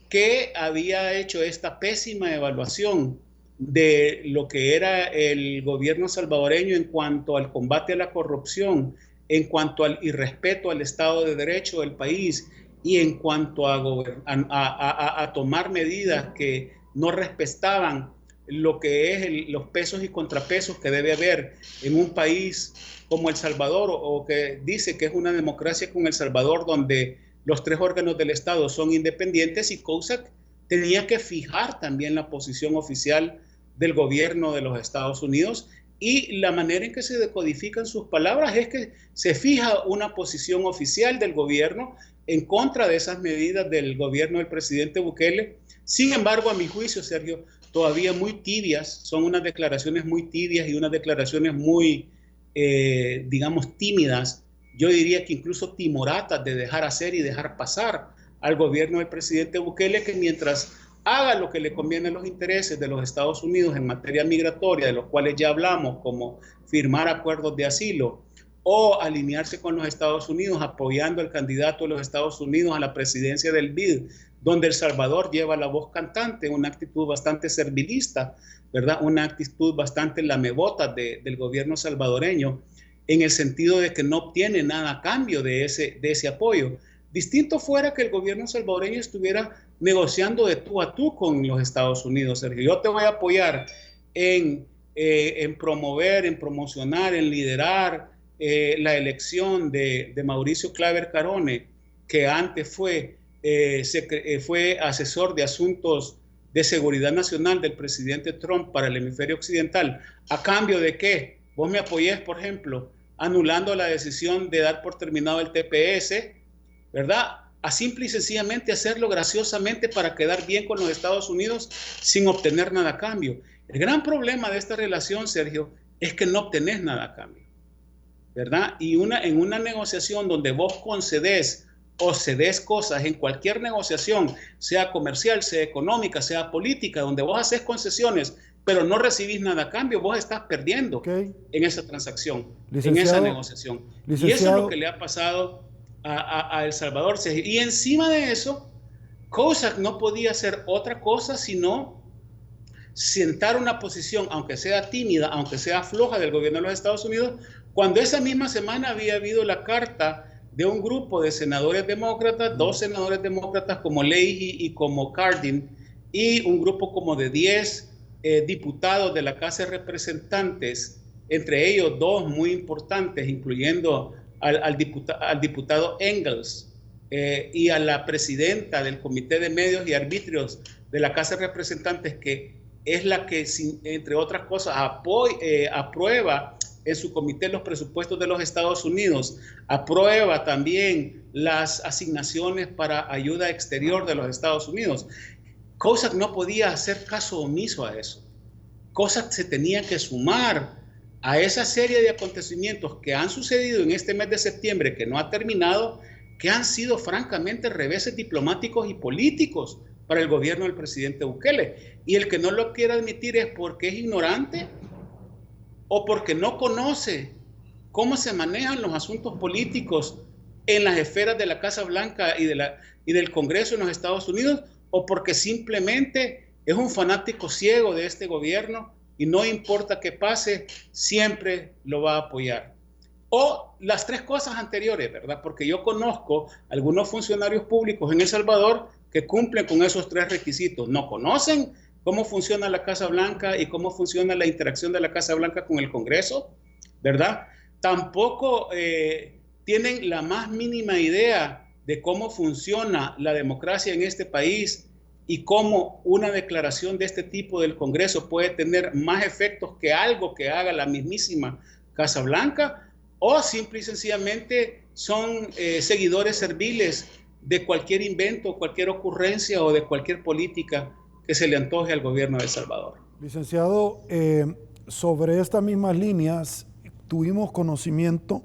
que había hecho esta pésima evaluación de lo que era el gobierno salvadoreño en cuanto al combate a la corrupción, en cuanto al irrespeto al Estado de Derecho del país y en cuanto a tomar medidas que no respetaban lo que es los pesos y contrapesos que debe haber en un país como El Salvador, o que dice que es una democracia como El Salvador, donde los tres órganos del Estado son independientes, y Kozak tenía que fijar también la posición oficial del gobierno de los Estados Unidos, y la manera en que se decodifican sus palabras es que se fija una posición oficial del gobierno en contra de esas medidas del gobierno del presidente Bukele. Sin embargo, a mi juicio, Sergio, todavía muy tibias, son unas declaraciones muy tibias y unas declaraciones muy, digamos, tímidas, yo diría que incluso timoratas de dejar hacer y dejar pasar al gobierno del presidente Bukele, que mientras haga lo que le conviene a los intereses de los Estados Unidos en materia migratoria, de los cuales ya hablamos, como firmar acuerdos de asilo o alinearse con los Estados Unidos apoyando al candidato de los Estados Unidos a la presidencia del BID, donde El Salvador lleva la voz cantante, una actitud bastante servilista, ¿verdad? Una actitud bastante lamebota del gobierno salvadoreño, en el sentido de que no obtiene nada a cambio de ese apoyo. Distinto fuera que el gobierno salvadoreño estuviera negociando de tú a tú con los Estados Unidos, Sergio. Yo te voy a apoyar en promover, en promocionar, en liderar la elección de Mauricio Claver Carone, que antes fue asesor de asuntos de seguridad nacional del presidente Trump para el hemisferio occidental. ¿A cambio de qué? Vos me apoyés, por ejemplo, anulando la decisión de dar por terminado el TPS, ¿verdad? A simple y sencillamente hacerlo graciosamente para quedar bien con los Estados Unidos sin obtener nada a cambio. El gran problema de esta relación, Sergio, es que no obtenés nada a cambio, ¿verdad? Y en una negociación donde vos concedes o cedes cosas, en cualquier negociación, sea comercial, sea económica, sea política, donde vos haces concesiones, pero no recibís nada a cambio, vos estás perdiendo en esa transacción, en esa negociación. Y eso es lo que le ha pasado a El Salvador. Y encima de eso, Kozak no podía hacer otra cosa sino sentar una posición, aunque sea tímida, aunque sea floja del gobierno de los Estados Unidos, cuando esa misma semana había habido la carta de un grupo de senadores demócratas, 2 senadores demócratas como Leahy y como Cardin, y un grupo como de 10 diputados de la Casa de Representantes, entre ellos 2 muy importantes, incluyendo al diputado Engels y a la presidenta del Comité de Medios y Arbitrios de la Casa de Representantes, que es la que, entre otras cosas, aprueba en su comité los presupuestos de los Estados Unidos, aprueba también las asignaciones para ayuda exterior de los Estados Unidos. Cosa que no podía hacer caso omiso a eso. Cosa que se tenía que sumar a esa serie de acontecimientos que han sucedido en este mes de septiembre, que no ha terminado, que han sido francamente reveses diplomáticos y políticos para el gobierno del presidente Bukele. Y el que no lo quiera admitir es porque es ignorante o porque no conoce cómo se manejan los asuntos políticos en las esferas de la Casa Blanca y del Congreso en los Estados Unidos, o porque simplemente es un fanático ciego de este gobierno y no importa qué pase, siempre lo va a apoyar. O las 3 cosas anteriores, ¿verdad? Porque yo conozco algunos funcionarios públicos en El Salvador que cumplen con esos 3 requisitos. No conocen cómo funciona la Casa Blanca y cómo funciona la interacción de la Casa Blanca con el Congreso, ¿verdad? Tampoco tienen la más mínima idea de cómo funciona la democracia en este país y cómo una declaración de este tipo del Congreso puede tener más efectos que algo que haga la mismísima Casa Blanca, o simple y sencillamente son seguidores serviles de cualquier invento, cualquier ocurrencia o de cualquier política que se le antoje al gobierno de El Salvador. Licenciado, sobre estas mismas líneas, tuvimos conocimiento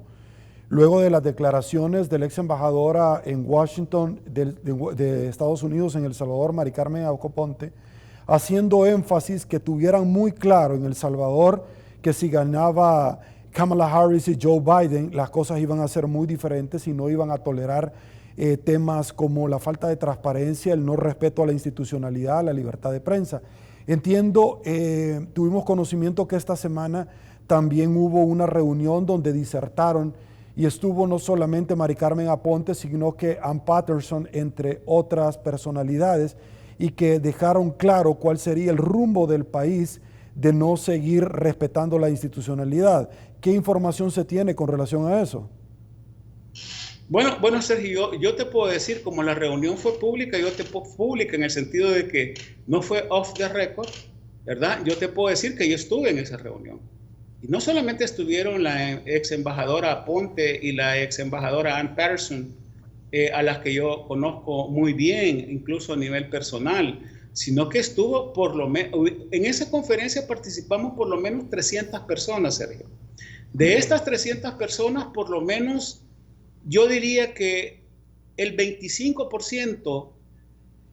luego de las declaraciones de la ex embajadora en Washington de Estados Unidos en El Salvador, Mari Carmen Aponte, haciendo énfasis que tuvieran muy claro en El Salvador que si ganaba Kamala Harris y Joe Biden, las cosas iban a ser muy diferentes y no iban a tolerar temas como la falta de transparencia, el no respeto a la institucionalidad, la libertad de prensa. Entiendo, tuvimos conocimiento que esta semana también hubo una reunión donde disertaron y estuvo no solamente Mari Carmen Aponte, sino que Ann Patterson, entre otras personalidades, y que dejaron claro cuál sería el rumbo del país de no seguir respetando la institucionalidad. ¿Qué información se tiene con relación a eso? Bueno, Sergio, yo te puedo decir, como la reunión fue pública, yo te puedo pública en el sentido de que no fue off the record, ¿verdad? Yo te puedo decir que yo estuve en esa reunión. Y no solamente estuvieron la ex embajadora Aponte y la ex embajadora Ann Patterson, a las que yo conozco muy bien, incluso a nivel personal, sino que estuvo en esa conferencia participamos por lo menos 300 personas, Sergio. De estas 300 personas, por lo menos, yo diría que el 25%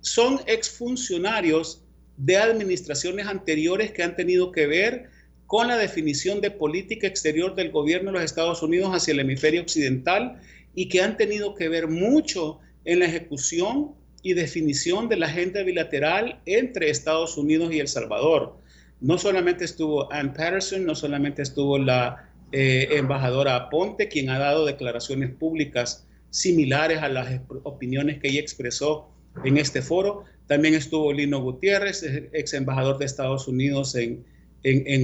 son exfuncionarios de administraciones anteriores que han tenido que ver con la definición de política exterior del gobierno de los Estados Unidos hacia el hemisferio occidental y que han tenido que ver mucho en la ejecución y definición de la agenda bilateral entre Estados Unidos y El Salvador. No solamente estuvo Ann Patterson, no solamente estuvo la embajadora Aponte, quien ha dado declaraciones públicas similares a las opiniones que ella expresó en este foro. También estuvo Lino Gutiérrez, ex embajador de Estados Unidos en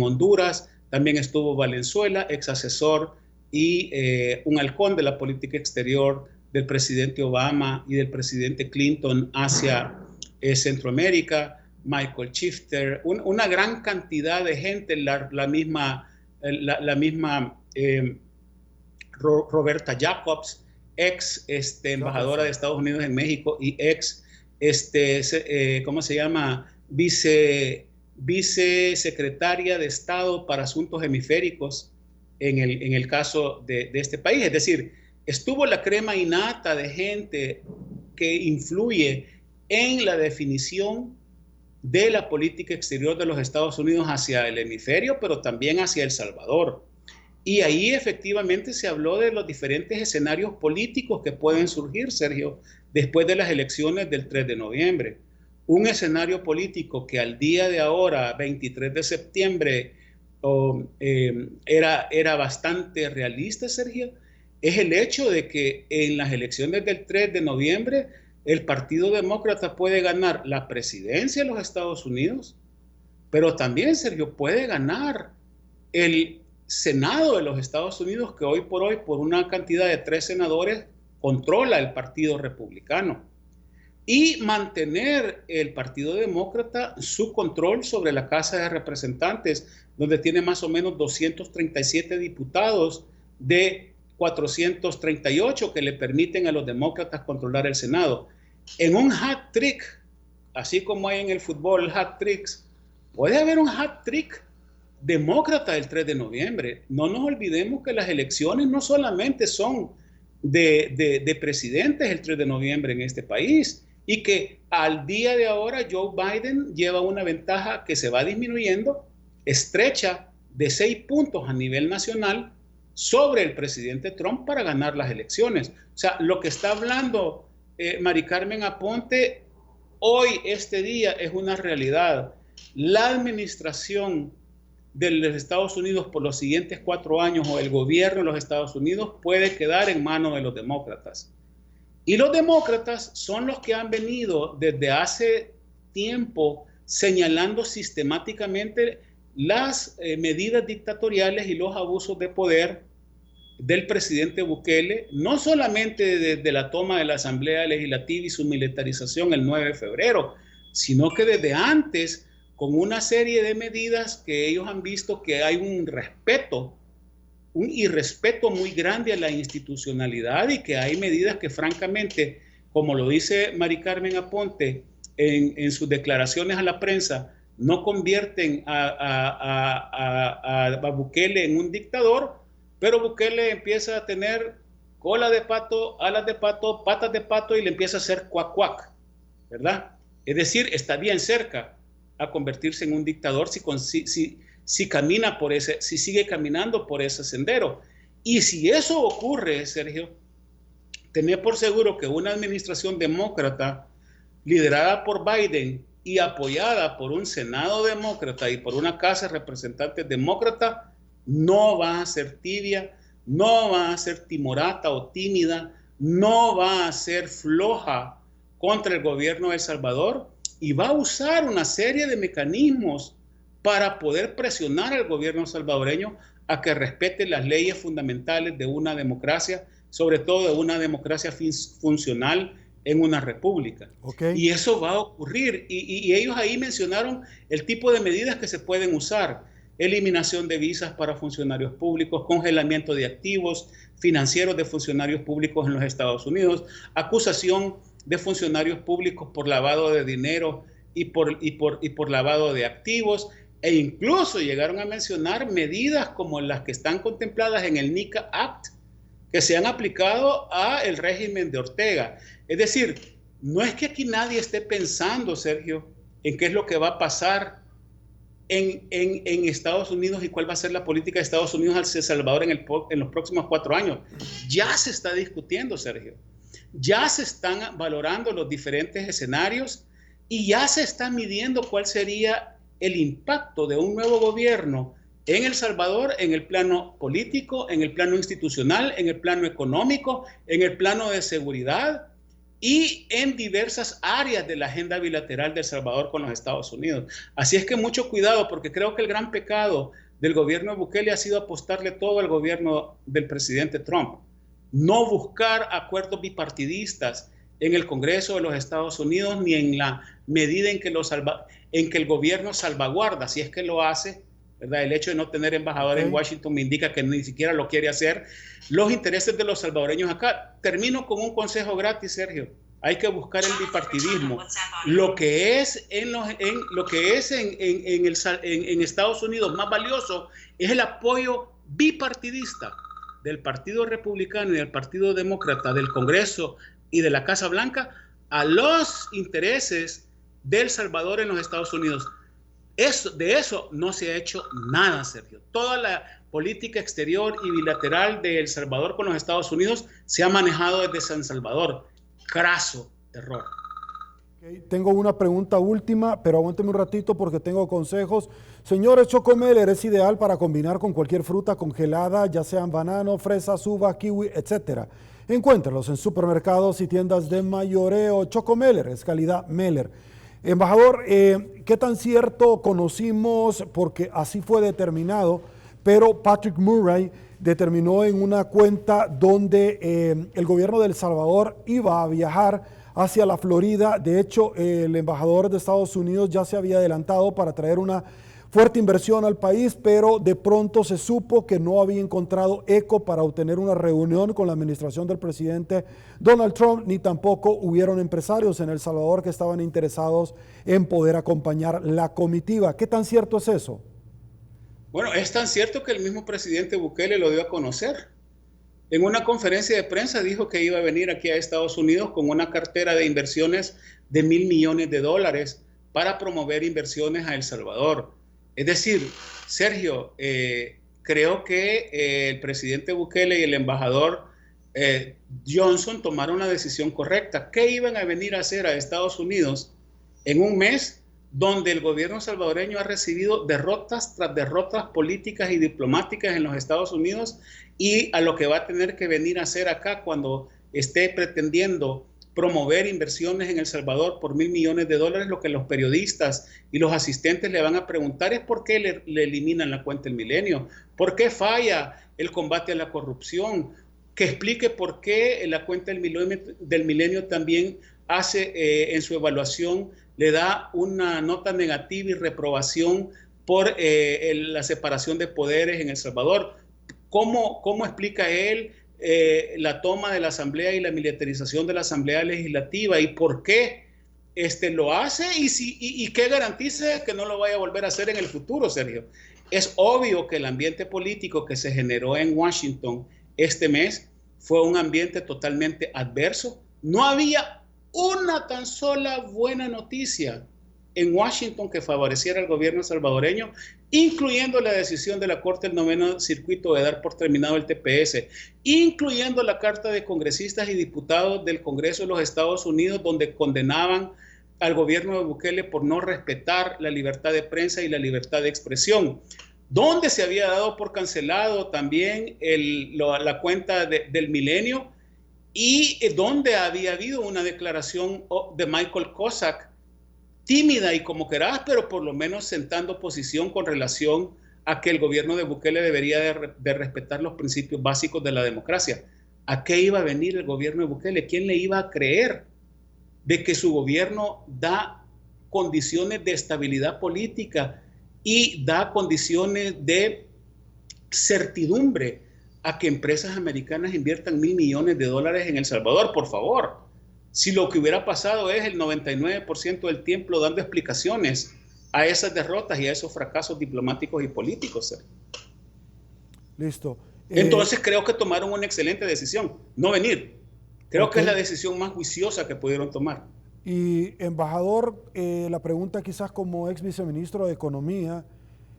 Honduras. También estuvo Valenzuela, ex asesor y un halcón de la política exterior del presidente Obama y del presidente Clinton hacia Centroamérica. Michael Shifter, una gran cantidad de gente, la misma Roberta Jacobs, ex embajadora de Estados Unidos en México y ex ¿cómo se llama? Vicesecretaria de Estado para Asuntos Hemisféricos en el caso de este país. Es decir, estuvo la crema innata de gente que influye en la definición de la política exterior de los Estados Unidos hacia el hemisferio, pero también hacia El Salvador. Y ahí efectivamente se habló de los diferentes escenarios políticos que pueden surgir, Sergio, después de las elecciones del 3 de noviembre. un escenario político que al día de ahora, 23 de septiembre, era bastante realista, Sergio, es el hecho de que en las elecciones del 3 de noviembre el Partido Demócrata puede ganar la presidencia de los Estados Unidos, pero también, Sergio, puede ganar el Senado de los Estados Unidos, que hoy por hoy, por una cantidad de 3 senadores, controla el Partido Republicano, y mantener el Partido Demócrata su control sobre la Casa de Representantes, donde tiene más o menos 237 diputados de 438 que le permiten a los demócratas controlar el Senado. En un hat trick, así como hay en el fútbol hat tricks, puede haber un hat trick demócrata el 3 de noviembre. No nos olvidemos que las elecciones no solamente son de presidentes el 3 de noviembre en este país, y que al día de ahora Joe Biden lleva una ventaja que se va disminuyendo, estrecha, de 6 puntos a nivel nacional sobre el presidente Trump para ganar las elecciones. O sea, lo que está hablando Mari Carmen Aponte hoy, este día, es una realidad. La administración de los Estados Unidos por los siguientes 4 años, o el gobierno de los Estados Unidos, puede quedar en manos de los demócratas. Y los demócratas son los que han venido desde hace tiempo señalando sistemáticamente las medidas dictatoriales y los abusos de poder del presidente Bukele, no solamente desde la toma de la Asamblea Legislativa y su militarización el 9 de febrero, sino que desde antes, con una serie de medidas que ellos han visto que hay un irrespeto muy grande a la institucionalidad, y que hay medidas que francamente, como lo dice Mari Carmen Aponte en sus declaraciones a la prensa, no convierten a Bukele en un dictador, pero Bukele empieza a tener cola de pato, alas de pato, patas de pato, y le empieza a hacer cuac cuac, ¿verdad? Es decir, está bien cerca a convertirse en un dictador si camina por si sigue caminando por ese sendero. Y si eso ocurre, Sergio, tened por seguro que una administración demócrata liderada por Biden y apoyada por un Senado demócrata y por una Casa de Representantes demócrata, no va a ser tibia, no va a ser timorata o tímida, no va a ser floja contra el gobierno de El Salvador, y va a usar una serie de mecanismos para poder presionar al gobierno salvadoreño a que respete las leyes fundamentales de una democracia, sobre todo de una democracia funcional en una república. Okay. Y eso va a ocurrir. Y ellos ahí mencionaron el tipo de medidas que se pueden usar: eliminación de visas para funcionarios públicos, congelamiento de activos financieros de funcionarios públicos en los Estados Unidos, acusación de funcionarios públicos por lavado de dinero y por lavado de activos, e incluso llegaron a mencionar medidas como las que están contempladas en el NICA Act, que se han aplicado al régimen de Ortega. Es decir, no es que aquí nadie esté pensando, Sergio, en qué es lo que va a pasar en Estados Unidos y cuál va a ser la política de Estados Unidos hacia El Salvador en los próximos 4 años. Ya se está discutiendo, Sergio. Ya se están valorando los diferentes escenarios y ya se está midiendo cuál sería el impacto de un nuevo gobierno en El Salvador, en el plano político, en el plano institucional, en el plano económico, en el plano de seguridad y en diversas áreas de la agenda bilateral de El Salvador con los Estados Unidos. Así es que mucho cuidado, porque creo que el gran pecado del gobierno de Bukele ha sido apostarle todo al gobierno del presidente Trump. No buscar acuerdos bipartidistas en el Congreso de los Estados Unidos, ni en la medida en que el gobierno salvaguarda, si es que lo hace, ¿verdad? El hecho de no tener embajador en Washington me indica que ni siquiera lo quiere hacer, los intereses de los salvadoreños acá. Termino con un consejo gratis, Sergio. Hay que buscar el bipartidismo. Lo que es en Estados Unidos más valioso es el apoyo bipartidista del Partido Republicano y del Partido Demócrata, del Congreso y de la Casa Blanca a los intereses de El Salvador en los Estados Unidos. De eso no se ha hecho nada, Sergio. Toda la política exterior y bilateral de El Salvador con los Estados Unidos se ha manejado desde San Salvador. Craso error. Okay, tengo una pregunta última, pero aguánteme un ratito porque tengo consejos. Señores, Chocomeller es ideal para combinar con cualquier fruta congelada, ya sean banano, fresa, uva, kiwi, etc. Encuéntralos en supermercados y tiendas de mayoreo. Chocomeller es calidad Meller. Embajador, ¿qué tan cierto conocimos? Porque así fue determinado, pero Patrick Murray determinó en una cuenta donde el gobierno de El Salvador iba a viajar hacia la Florida. De hecho, el embajador de Estados Unidos ya se había adelantado para traer una fuerte inversión al país, pero de pronto se supo que no había encontrado eco para obtener una reunión con la administración del presidente Donald Trump, ni tampoco hubieron empresarios en El Salvador que estaban interesados en poder acompañar la comitiva. ¿Qué tan cierto es eso? Bueno, es tan cierto que el mismo presidente Bukele lo dio a conocer. En una conferencia de prensa dijo que iba a venir aquí a Estados Unidos con una cartera de inversiones de $1.000 millones para promover inversiones a El Salvador. Es decir, Sergio, creo que el presidente Bukele y el embajador Johnson tomaron la decisión correcta. ¿Qué iban a venir a hacer a Estados Unidos en un mes donde el gobierno salvadoreño ha recibido derrotas tras derrotas políticas y diplomáticas en los Estados Unidos, y a lo que va a tener que venir a hacer acá cuando esté pretendiendo promover inversiones en El Salvador por $1.000 millones? Lo que los periodistas y los asistentes le van a preguntar es por qué le eliminan la cuenta del Milenio, por qué falla el combate a la corrupción, que explique por qué la cuenta del Milenio también hace en su evaluación, le da una nota negativa y reprobación por la separación de poderes en El Salvador. ¿Cómo explica él la toma de la Asamblea y la militarización de la Asamblea Legislativa? ¿Y por qué lo hace? ¿Y qué garantiza que no lo vaya a volver a hacer en el futuro, Sergio? Es obvio que el ambiente político que se generó en Washington este mes fue un ambiente totalmente adverso. No había una tan sola buena noticia en Washington que favoreciera al gobierno salvadoreño, incluyendo la decisión de la Corte del Noveno Circuito de dar por terminado el TPS, incluyendo la carta de congresistas y diputados del Congreso de los Estados Unidos, donde condenaban al gobierno de Bukele por no respetar la libertad de prensa y la libertad de expresión, donde se había dado por cancelado también la cuenta del Milenio, y donde había habido una declaración de Michael Cossack, tímida y como querás, pero por lo menos sentando posición con relación a que el gobierno de Bukele debería de respetar los principios básicos de la democracia. ¿A qué iba a venir el gobierno de Bukele? ¿Quién le iba a creer de que su gobierno da condiciones de estabilidad política y da condiciones de certidumbre a que empresas americanas inviertan $1.000 millones en El Salvador? Por favor, si lo que hubiera pasado es el 99% del tiempo dando explicaciones a esas derrotas y a esos fracasos diplomáticos y políticos. Listo. Entonces creo que tomaron una excelente decisión, no venir. Creo que es la decisión más juiciosa que pudieron tomar. Y embajador, la pregunta quizás como ex viceministro de Economía,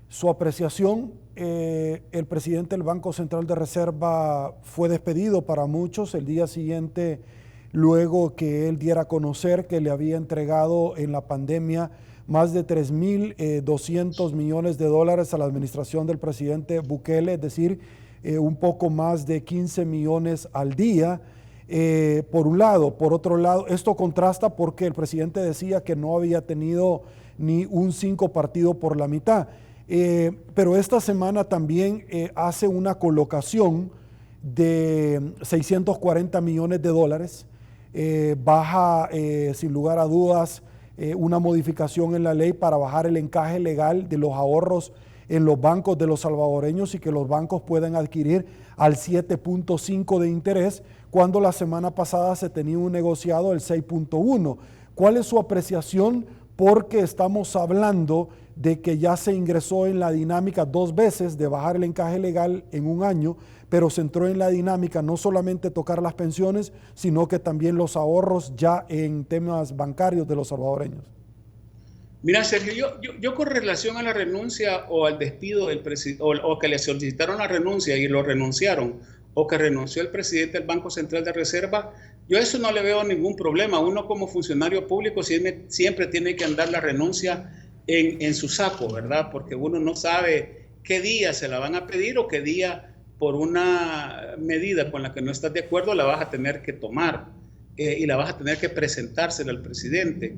su apreciación, el presidente del Banco Central de Reserva fue despedido para muchos el día siguiente, luego que él diera a conocer que le había entregado en la pandemia más de 3.200 millones de dólares a la administración del presidente Bukele, es decir, un poco más de 15 millones al día. Por un lado. Por otro lado, esto contrasta porque el presidente decía que no había tenido ni un 5 partido por la mitad. Pero esta semana también hace una colocación de 640 millones de dólares. Baja, sin lugar a dudas, una modificación en la ley para bajar el encaje legal de los ahorros en los bancos de los salvadoreños y que los bancos puedan adquirir al 7.5 de interés, cuando la semana pasada se tenía un negociado del 6.1. ¿Cuál es su apreciación? Porque estamos hablando de que ya se ingresó en la dinámica 2 veces de bajar el encaje legal en un año, pero se entró en la dinámica no solamente tocar las pensiones, sino que también los ahorros ya en temas bancarios de los salvadoreños. Mira, Sergio, yo con relación a la renuncia o al despido del presidente, o que le solicitaron la renuncia y lo renunciaron, o que renunció el presidente del Banco Central de Reserva, yo a eso no le veo ningún problema. Uno como funcionario público siempre tiene que andar la renuncia en su saco, ¿verdad? Porque uno no sabe qué día se la van a pedir o qué día por una medida con la que no estás de acuerdo la vas a tener que tomar y la vas a tener que presentársela al presidente.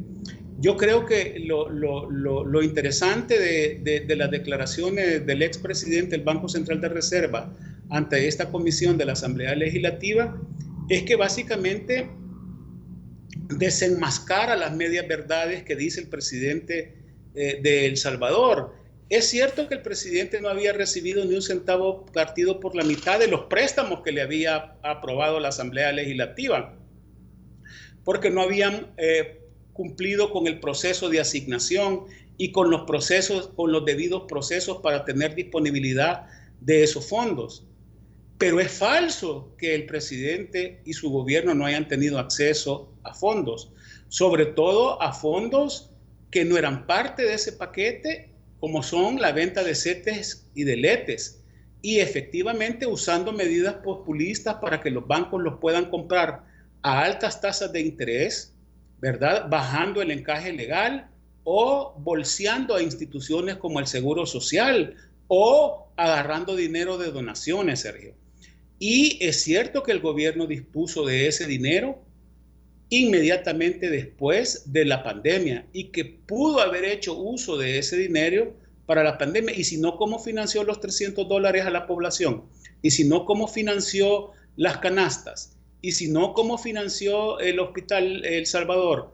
Yo creo que lo interesante de las declaraciones del expresidente del Banco Central de Reserva ante esta comisión de la Asamblea Legislativa es que básicamente desenmascara las medias verdades que dice el presidente de El Salvador. Es cierto que el presidente no había recibido ni un centavo partido por la mitad de los préstamos que le había aprobado la Asamblea Legislativa, porque no habían cumplido con el proceso de asignación y con los debidos procesos para tener disponibilidad de esos fondos. Pero es falso que el presidente y su gobierno no hayan tenido acceso a fondos, sobre todo a fondos que no eran parte de ese paquete, como son la venta de CETES y de LETES, y efectivamente usando medidas populistas para que los bancos los puedan comprar a altas tasas de interés, ¿verdad? Bajando el encaje legal o bolseando a instituciones como el Seguro Social o agarrando dinero de donaciones, Sergio. Y es cierto que el gobierno dispuso de ese dinero inmediatamente después de la pandemia y que pudo haber hecho uso de ese dinero para la pandemia. Y si no, ¿cómo financió los $300 a la población? Y si no, ¿cómo financió las canastas? Y si no, ¿cómo financió el Hospital El Salvador?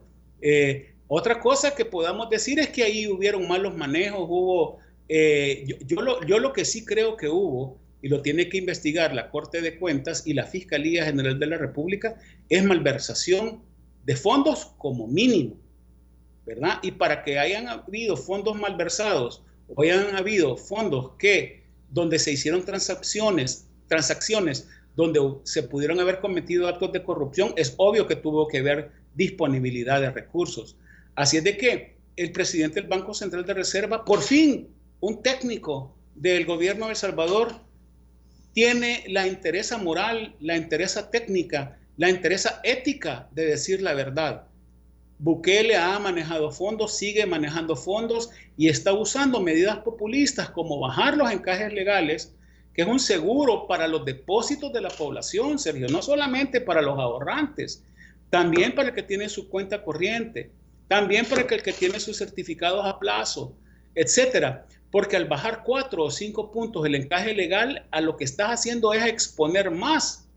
Otra cosa que podamos decir es que ahí hubieron malos manejos, yo lo que sí creo que hubo, y lo tiene que investigar la Corte de Cuentas y la Fiscalía General de la República, es malversación de fondos como mínimo, ¿verdad? Y para que hayan habido fondos malversados o hayan habido fondos donde se hicieron transacciones donde se pudieron haber cometido actos de corrupción, es obvio que tuvo que haber disponibilidad de recursos. Así es de que el presidente del Banco Central de Reserva, por fin, un técnico del gobierno de El Salvador, tiene la interesa moral, la interesa técnica, la interesa ética de decir la verdad. Bukele ha manejado fondos, sigue manejando fondos y está usando medidas populistas como bajar los encajes legales, que es un seguro para los depósitos de la población, Sergio, no solamente para los ahorrantes, también para el que tiene su cuenta corriente, también para el que tiene sus certificados a plazo, etcétera. Porque al bajar 4 o 5 puntos el encaje legal, a lo que estás haciendo es exponer más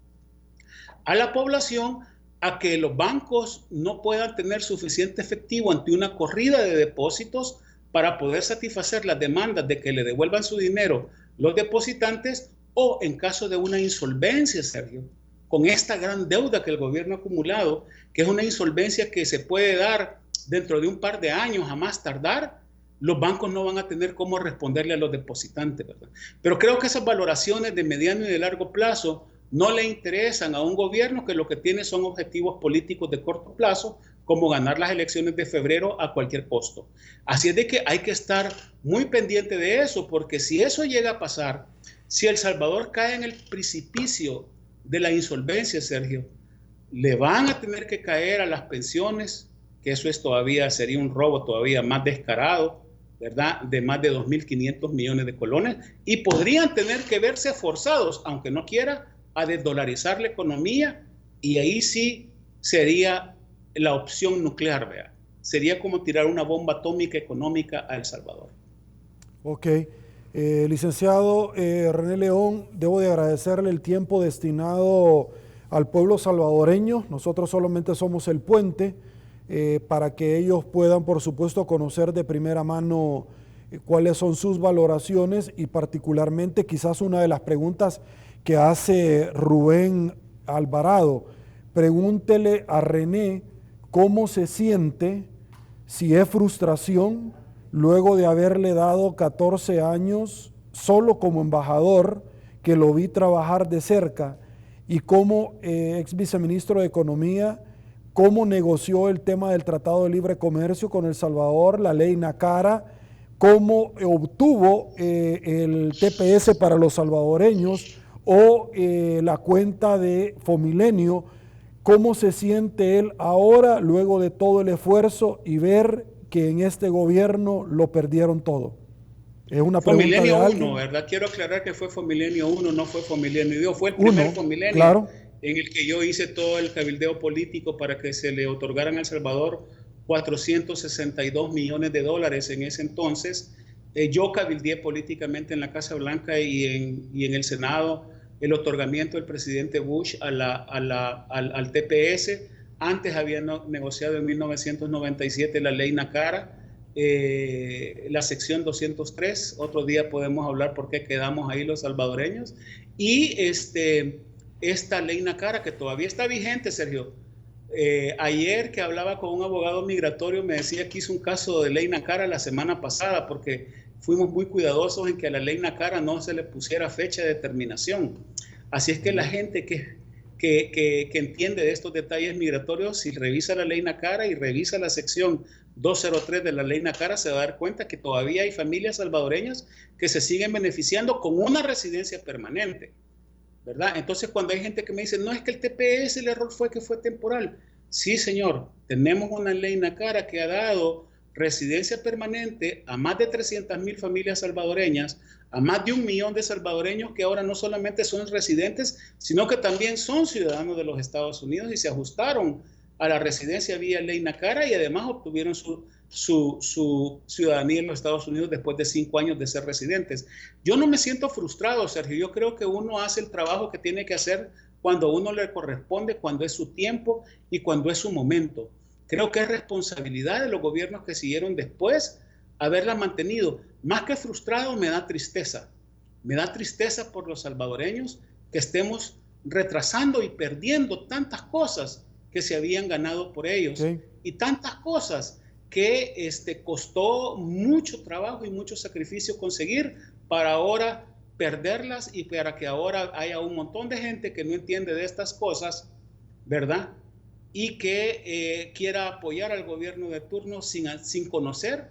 a la población a que los bancos no puedan tener suficiente efectivo ante una corrida de depósitos para poder satisfacer las demandas de que le devuelvan su dinero los depositantes o en caso de una insolvencia, Sergio, con esta gran deuda que el gobierno ha acumulado, que es una insolvencia que se puede dar dentro de un par de años a más tardar, los bancos no van a tener cómo responderle a los depositantes, ¿verdad? Pero creo que esas valoraciones de mediano y de largo plazo no le interesan a un gobierno que lo que tiene son objetivos políticos de corto plazo, como ganar las elecciones de febrero a cualquier costo. Así es de que hay que estar muy pendiente de eso, porque si eso llega a pasar, si El Salvador cae en el precipicio de la insolvencia, Sergio, le van a tener que caer a las pensiones, que eso sería un robo todavía más descarado, ¿verdad? De más de 2.500 millones de colones, y podrían tener que verse forzados, aunque no quiera, a desdolarizar la economía, y ahí sí sería la opción nuclear, ¿vea? Sería como tirar una bomba atómica económica a El Salvador. Ok. Licenciado René León, debo de agradecerle el tiempo destinado al pueblo salvadoreño. Nosotros solamente somos el puente para que ellos puedan, por supuesto, conocer de primera mano cuáles son sus valoraciones y particularmente quizás una de las preguntas que hace Rubén Alvarado. Pregúntele a René cómo se siente, si es frustración, luego de haberle dado 14 años solo como embajador, que lo vi trabajar de cerca, y como ex viceministro de Economía, cómo negoció el tema del Tratado de Libre Comercio con El Salvador, la ley NACARA, cómo obtuvo el TPS para los salvadoreños, o la cuenta de Fomilenio. ¿Cómo se siente él ahora, luego de todo el esfuerzo y ver que en este gobierno lo perdieron todo? Es una pregunta de Fomilenio alguien. 1, ¿verdad? Quiero aclarar que fue Fomilenio 1, no fue Fomilenio 2, fue el primer Fomilenio, claro, en el que yo hice todo el cabildeo político para que se le otorgaran a El Salvador $462 millones en ese entonces. Yo cabildeé políticamente en la Casa Blanca y en el Senado el otorgamiento del presidente Bush al TPS. Antes había negociado en 1997 la ley NACARA, la sección 203. Otro día podemos hablar por qué quedamos ahí los salvadoreños. Y esta ley NACARA, que todavía está vigente, Sergio. Ayer que hablaba con un abogado migratorio me decía que hizo un caso de ley NACARA la semana pasada porque fuimos muy cuidadosos en que a la ley NACARA no se le pusiera fecha de terminación. Así es que la gente que entiende de estos detalles migratorios, si revisa la ley NACARA y revisa la sección 203 de la ley NACARA, se va a dar cuenta que todavía hay familias salvadoreñas que se siguen beneficiando con una residencia permanente, ¿verdad? Entonces, cuando hay gente que me dice, no, es que el TPS, el error fue que fue temporal. Sí, señor, tenemos una ley NACARA que ha dado residencia permanente a más de 300,000 familias salvadoreñas, a más de 1 millón de salvadoreños que ahora no solamente son residentes, sino que también son ciudadanos de los Estados Unidos y se ajustaron a la residencia vía ley NACARA y además obtuvieron su ciudadanía en los Estados Unidos después de 5 años de ser residentes. Yo no me siento frustrado, Sergio. Yo creo que uno hace el trabajo que tiene que hacer cuando a uno le corresponde, cuando es su tiempo y cuando es su momento. Creo que es responsabilidad de los gobiernos que siguieron después haberla mantenido. Más que frustrado, me da tristeza. Me da tristeza por los salvadoreños que estemos retrasando y perdiendo tantas cosas que se habían ganado por ellos. Sí. Y tantas cosas que costó mucho trabajo y mucho sacrificio conseguir para ahora perderlas y para que ahora haya un montón de gente que no entiende de estas cosas, ¿verdad? Y que quiera apoyar al gobierno de turno sin conocer,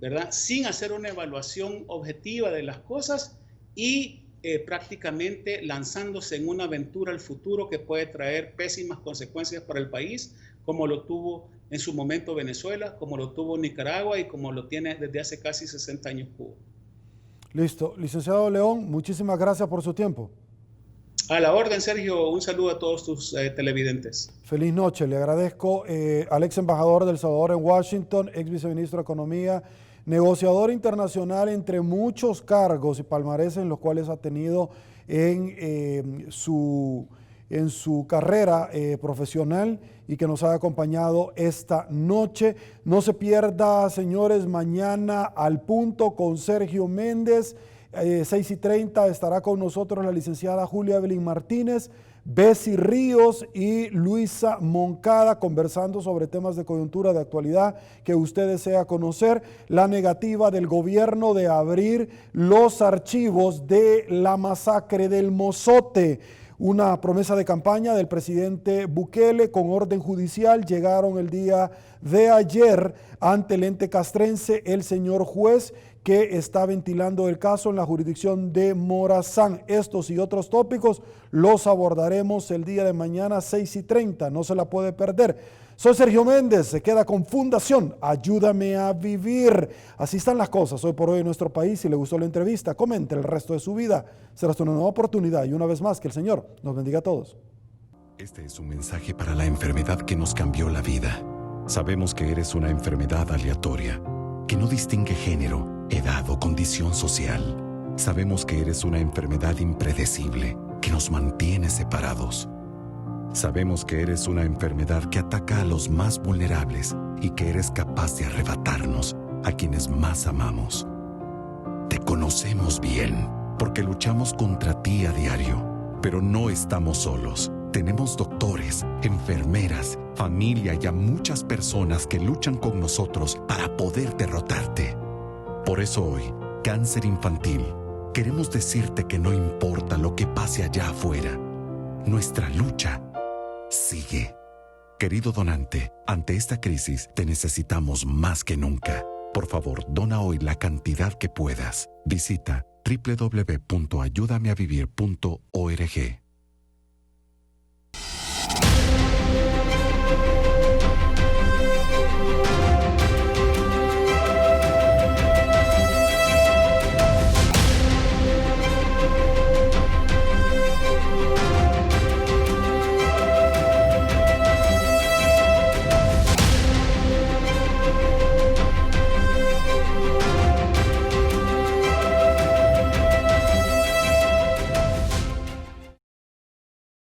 ¿verdad? Sin hacer una evaluación objetiva de las cosas y prácticamente lanzándose en una aventura al futuro que puede traer pésimas consecuencias para el país, como lo tuvo en su momento Venezuela, como lo tuvo Nicaragua y como lo tiene desde hace casi 60 años Cuba. Listo. Licenciado León, muchísimas gracias por su tiempo. A la orden, Sergio. Un saludo a todos tus televidentes. Feliz noche. Le agradezco al ex embajador de El Salvador en Washington, ex viceministro de Economía, negociador internacional, entre muchos cargos y palmareses en los cuales ha tenido en su carrera profesional y que nos ha acompañado esta noche. No se pierda, señores, mañana Al Punto con Sergio Méndez. 6:30 estará con nosotros la licenciada Julia Evelyn Martínez, Bessie Ríos y Luisa Moncada conversando sobre temas de coyuntura de actualidad que usted desea conocer. La negativa del gobierno de abrir los archivos de la masacre del Mozote. Una promesa de campaña del presidente Bukele con orden judicial. Llegaron el día de ayer ante el ente castrense el señor juez que está ventilando el caso en la jurisdicción de Morazán. Estos y otros tópicos los abordaremos el día de mañana 6:30. No se la puede perder. Soy Sergio Méndez, se queda con Fundación Ayúdame a Vivir. Así están las cosas hoy por hoy en nuestro país. Si le gustó la entrevista, comente el resto de su vida. Será hasta una nueva oportunidad y una vez más que el Señor nos bendiga a todos. Este es un mensaje para la enfermedad que nos cambió la vida. Sabemos que eres una enfermedad aleatoria, que no distingue género, edad o condición social. Sabemos que eres una enfermedad impredecible, que nos mantiene separados. Sabemos que eres una enfermedad que ataca a los más vulnerables y que eres capaz de arrebatarnos a quienes más amamos. Te conocemos bien, porque luchamos contra ti a diario, pero no estamos solos. Tenemos doctores, enfermeras, familia y a muchas personas que luchan con nosotros para poder derrotarte. Por eso hoy, Cáncer Infantil, queremos decirte que no importa lo que pase allá afuera, nuestra lucha sigue. Querido donante, ante esta crisis te necesitamos más que nunca. Por favor, dona hoy la cantidad que puedas. Visita www.ayudameavivir.org.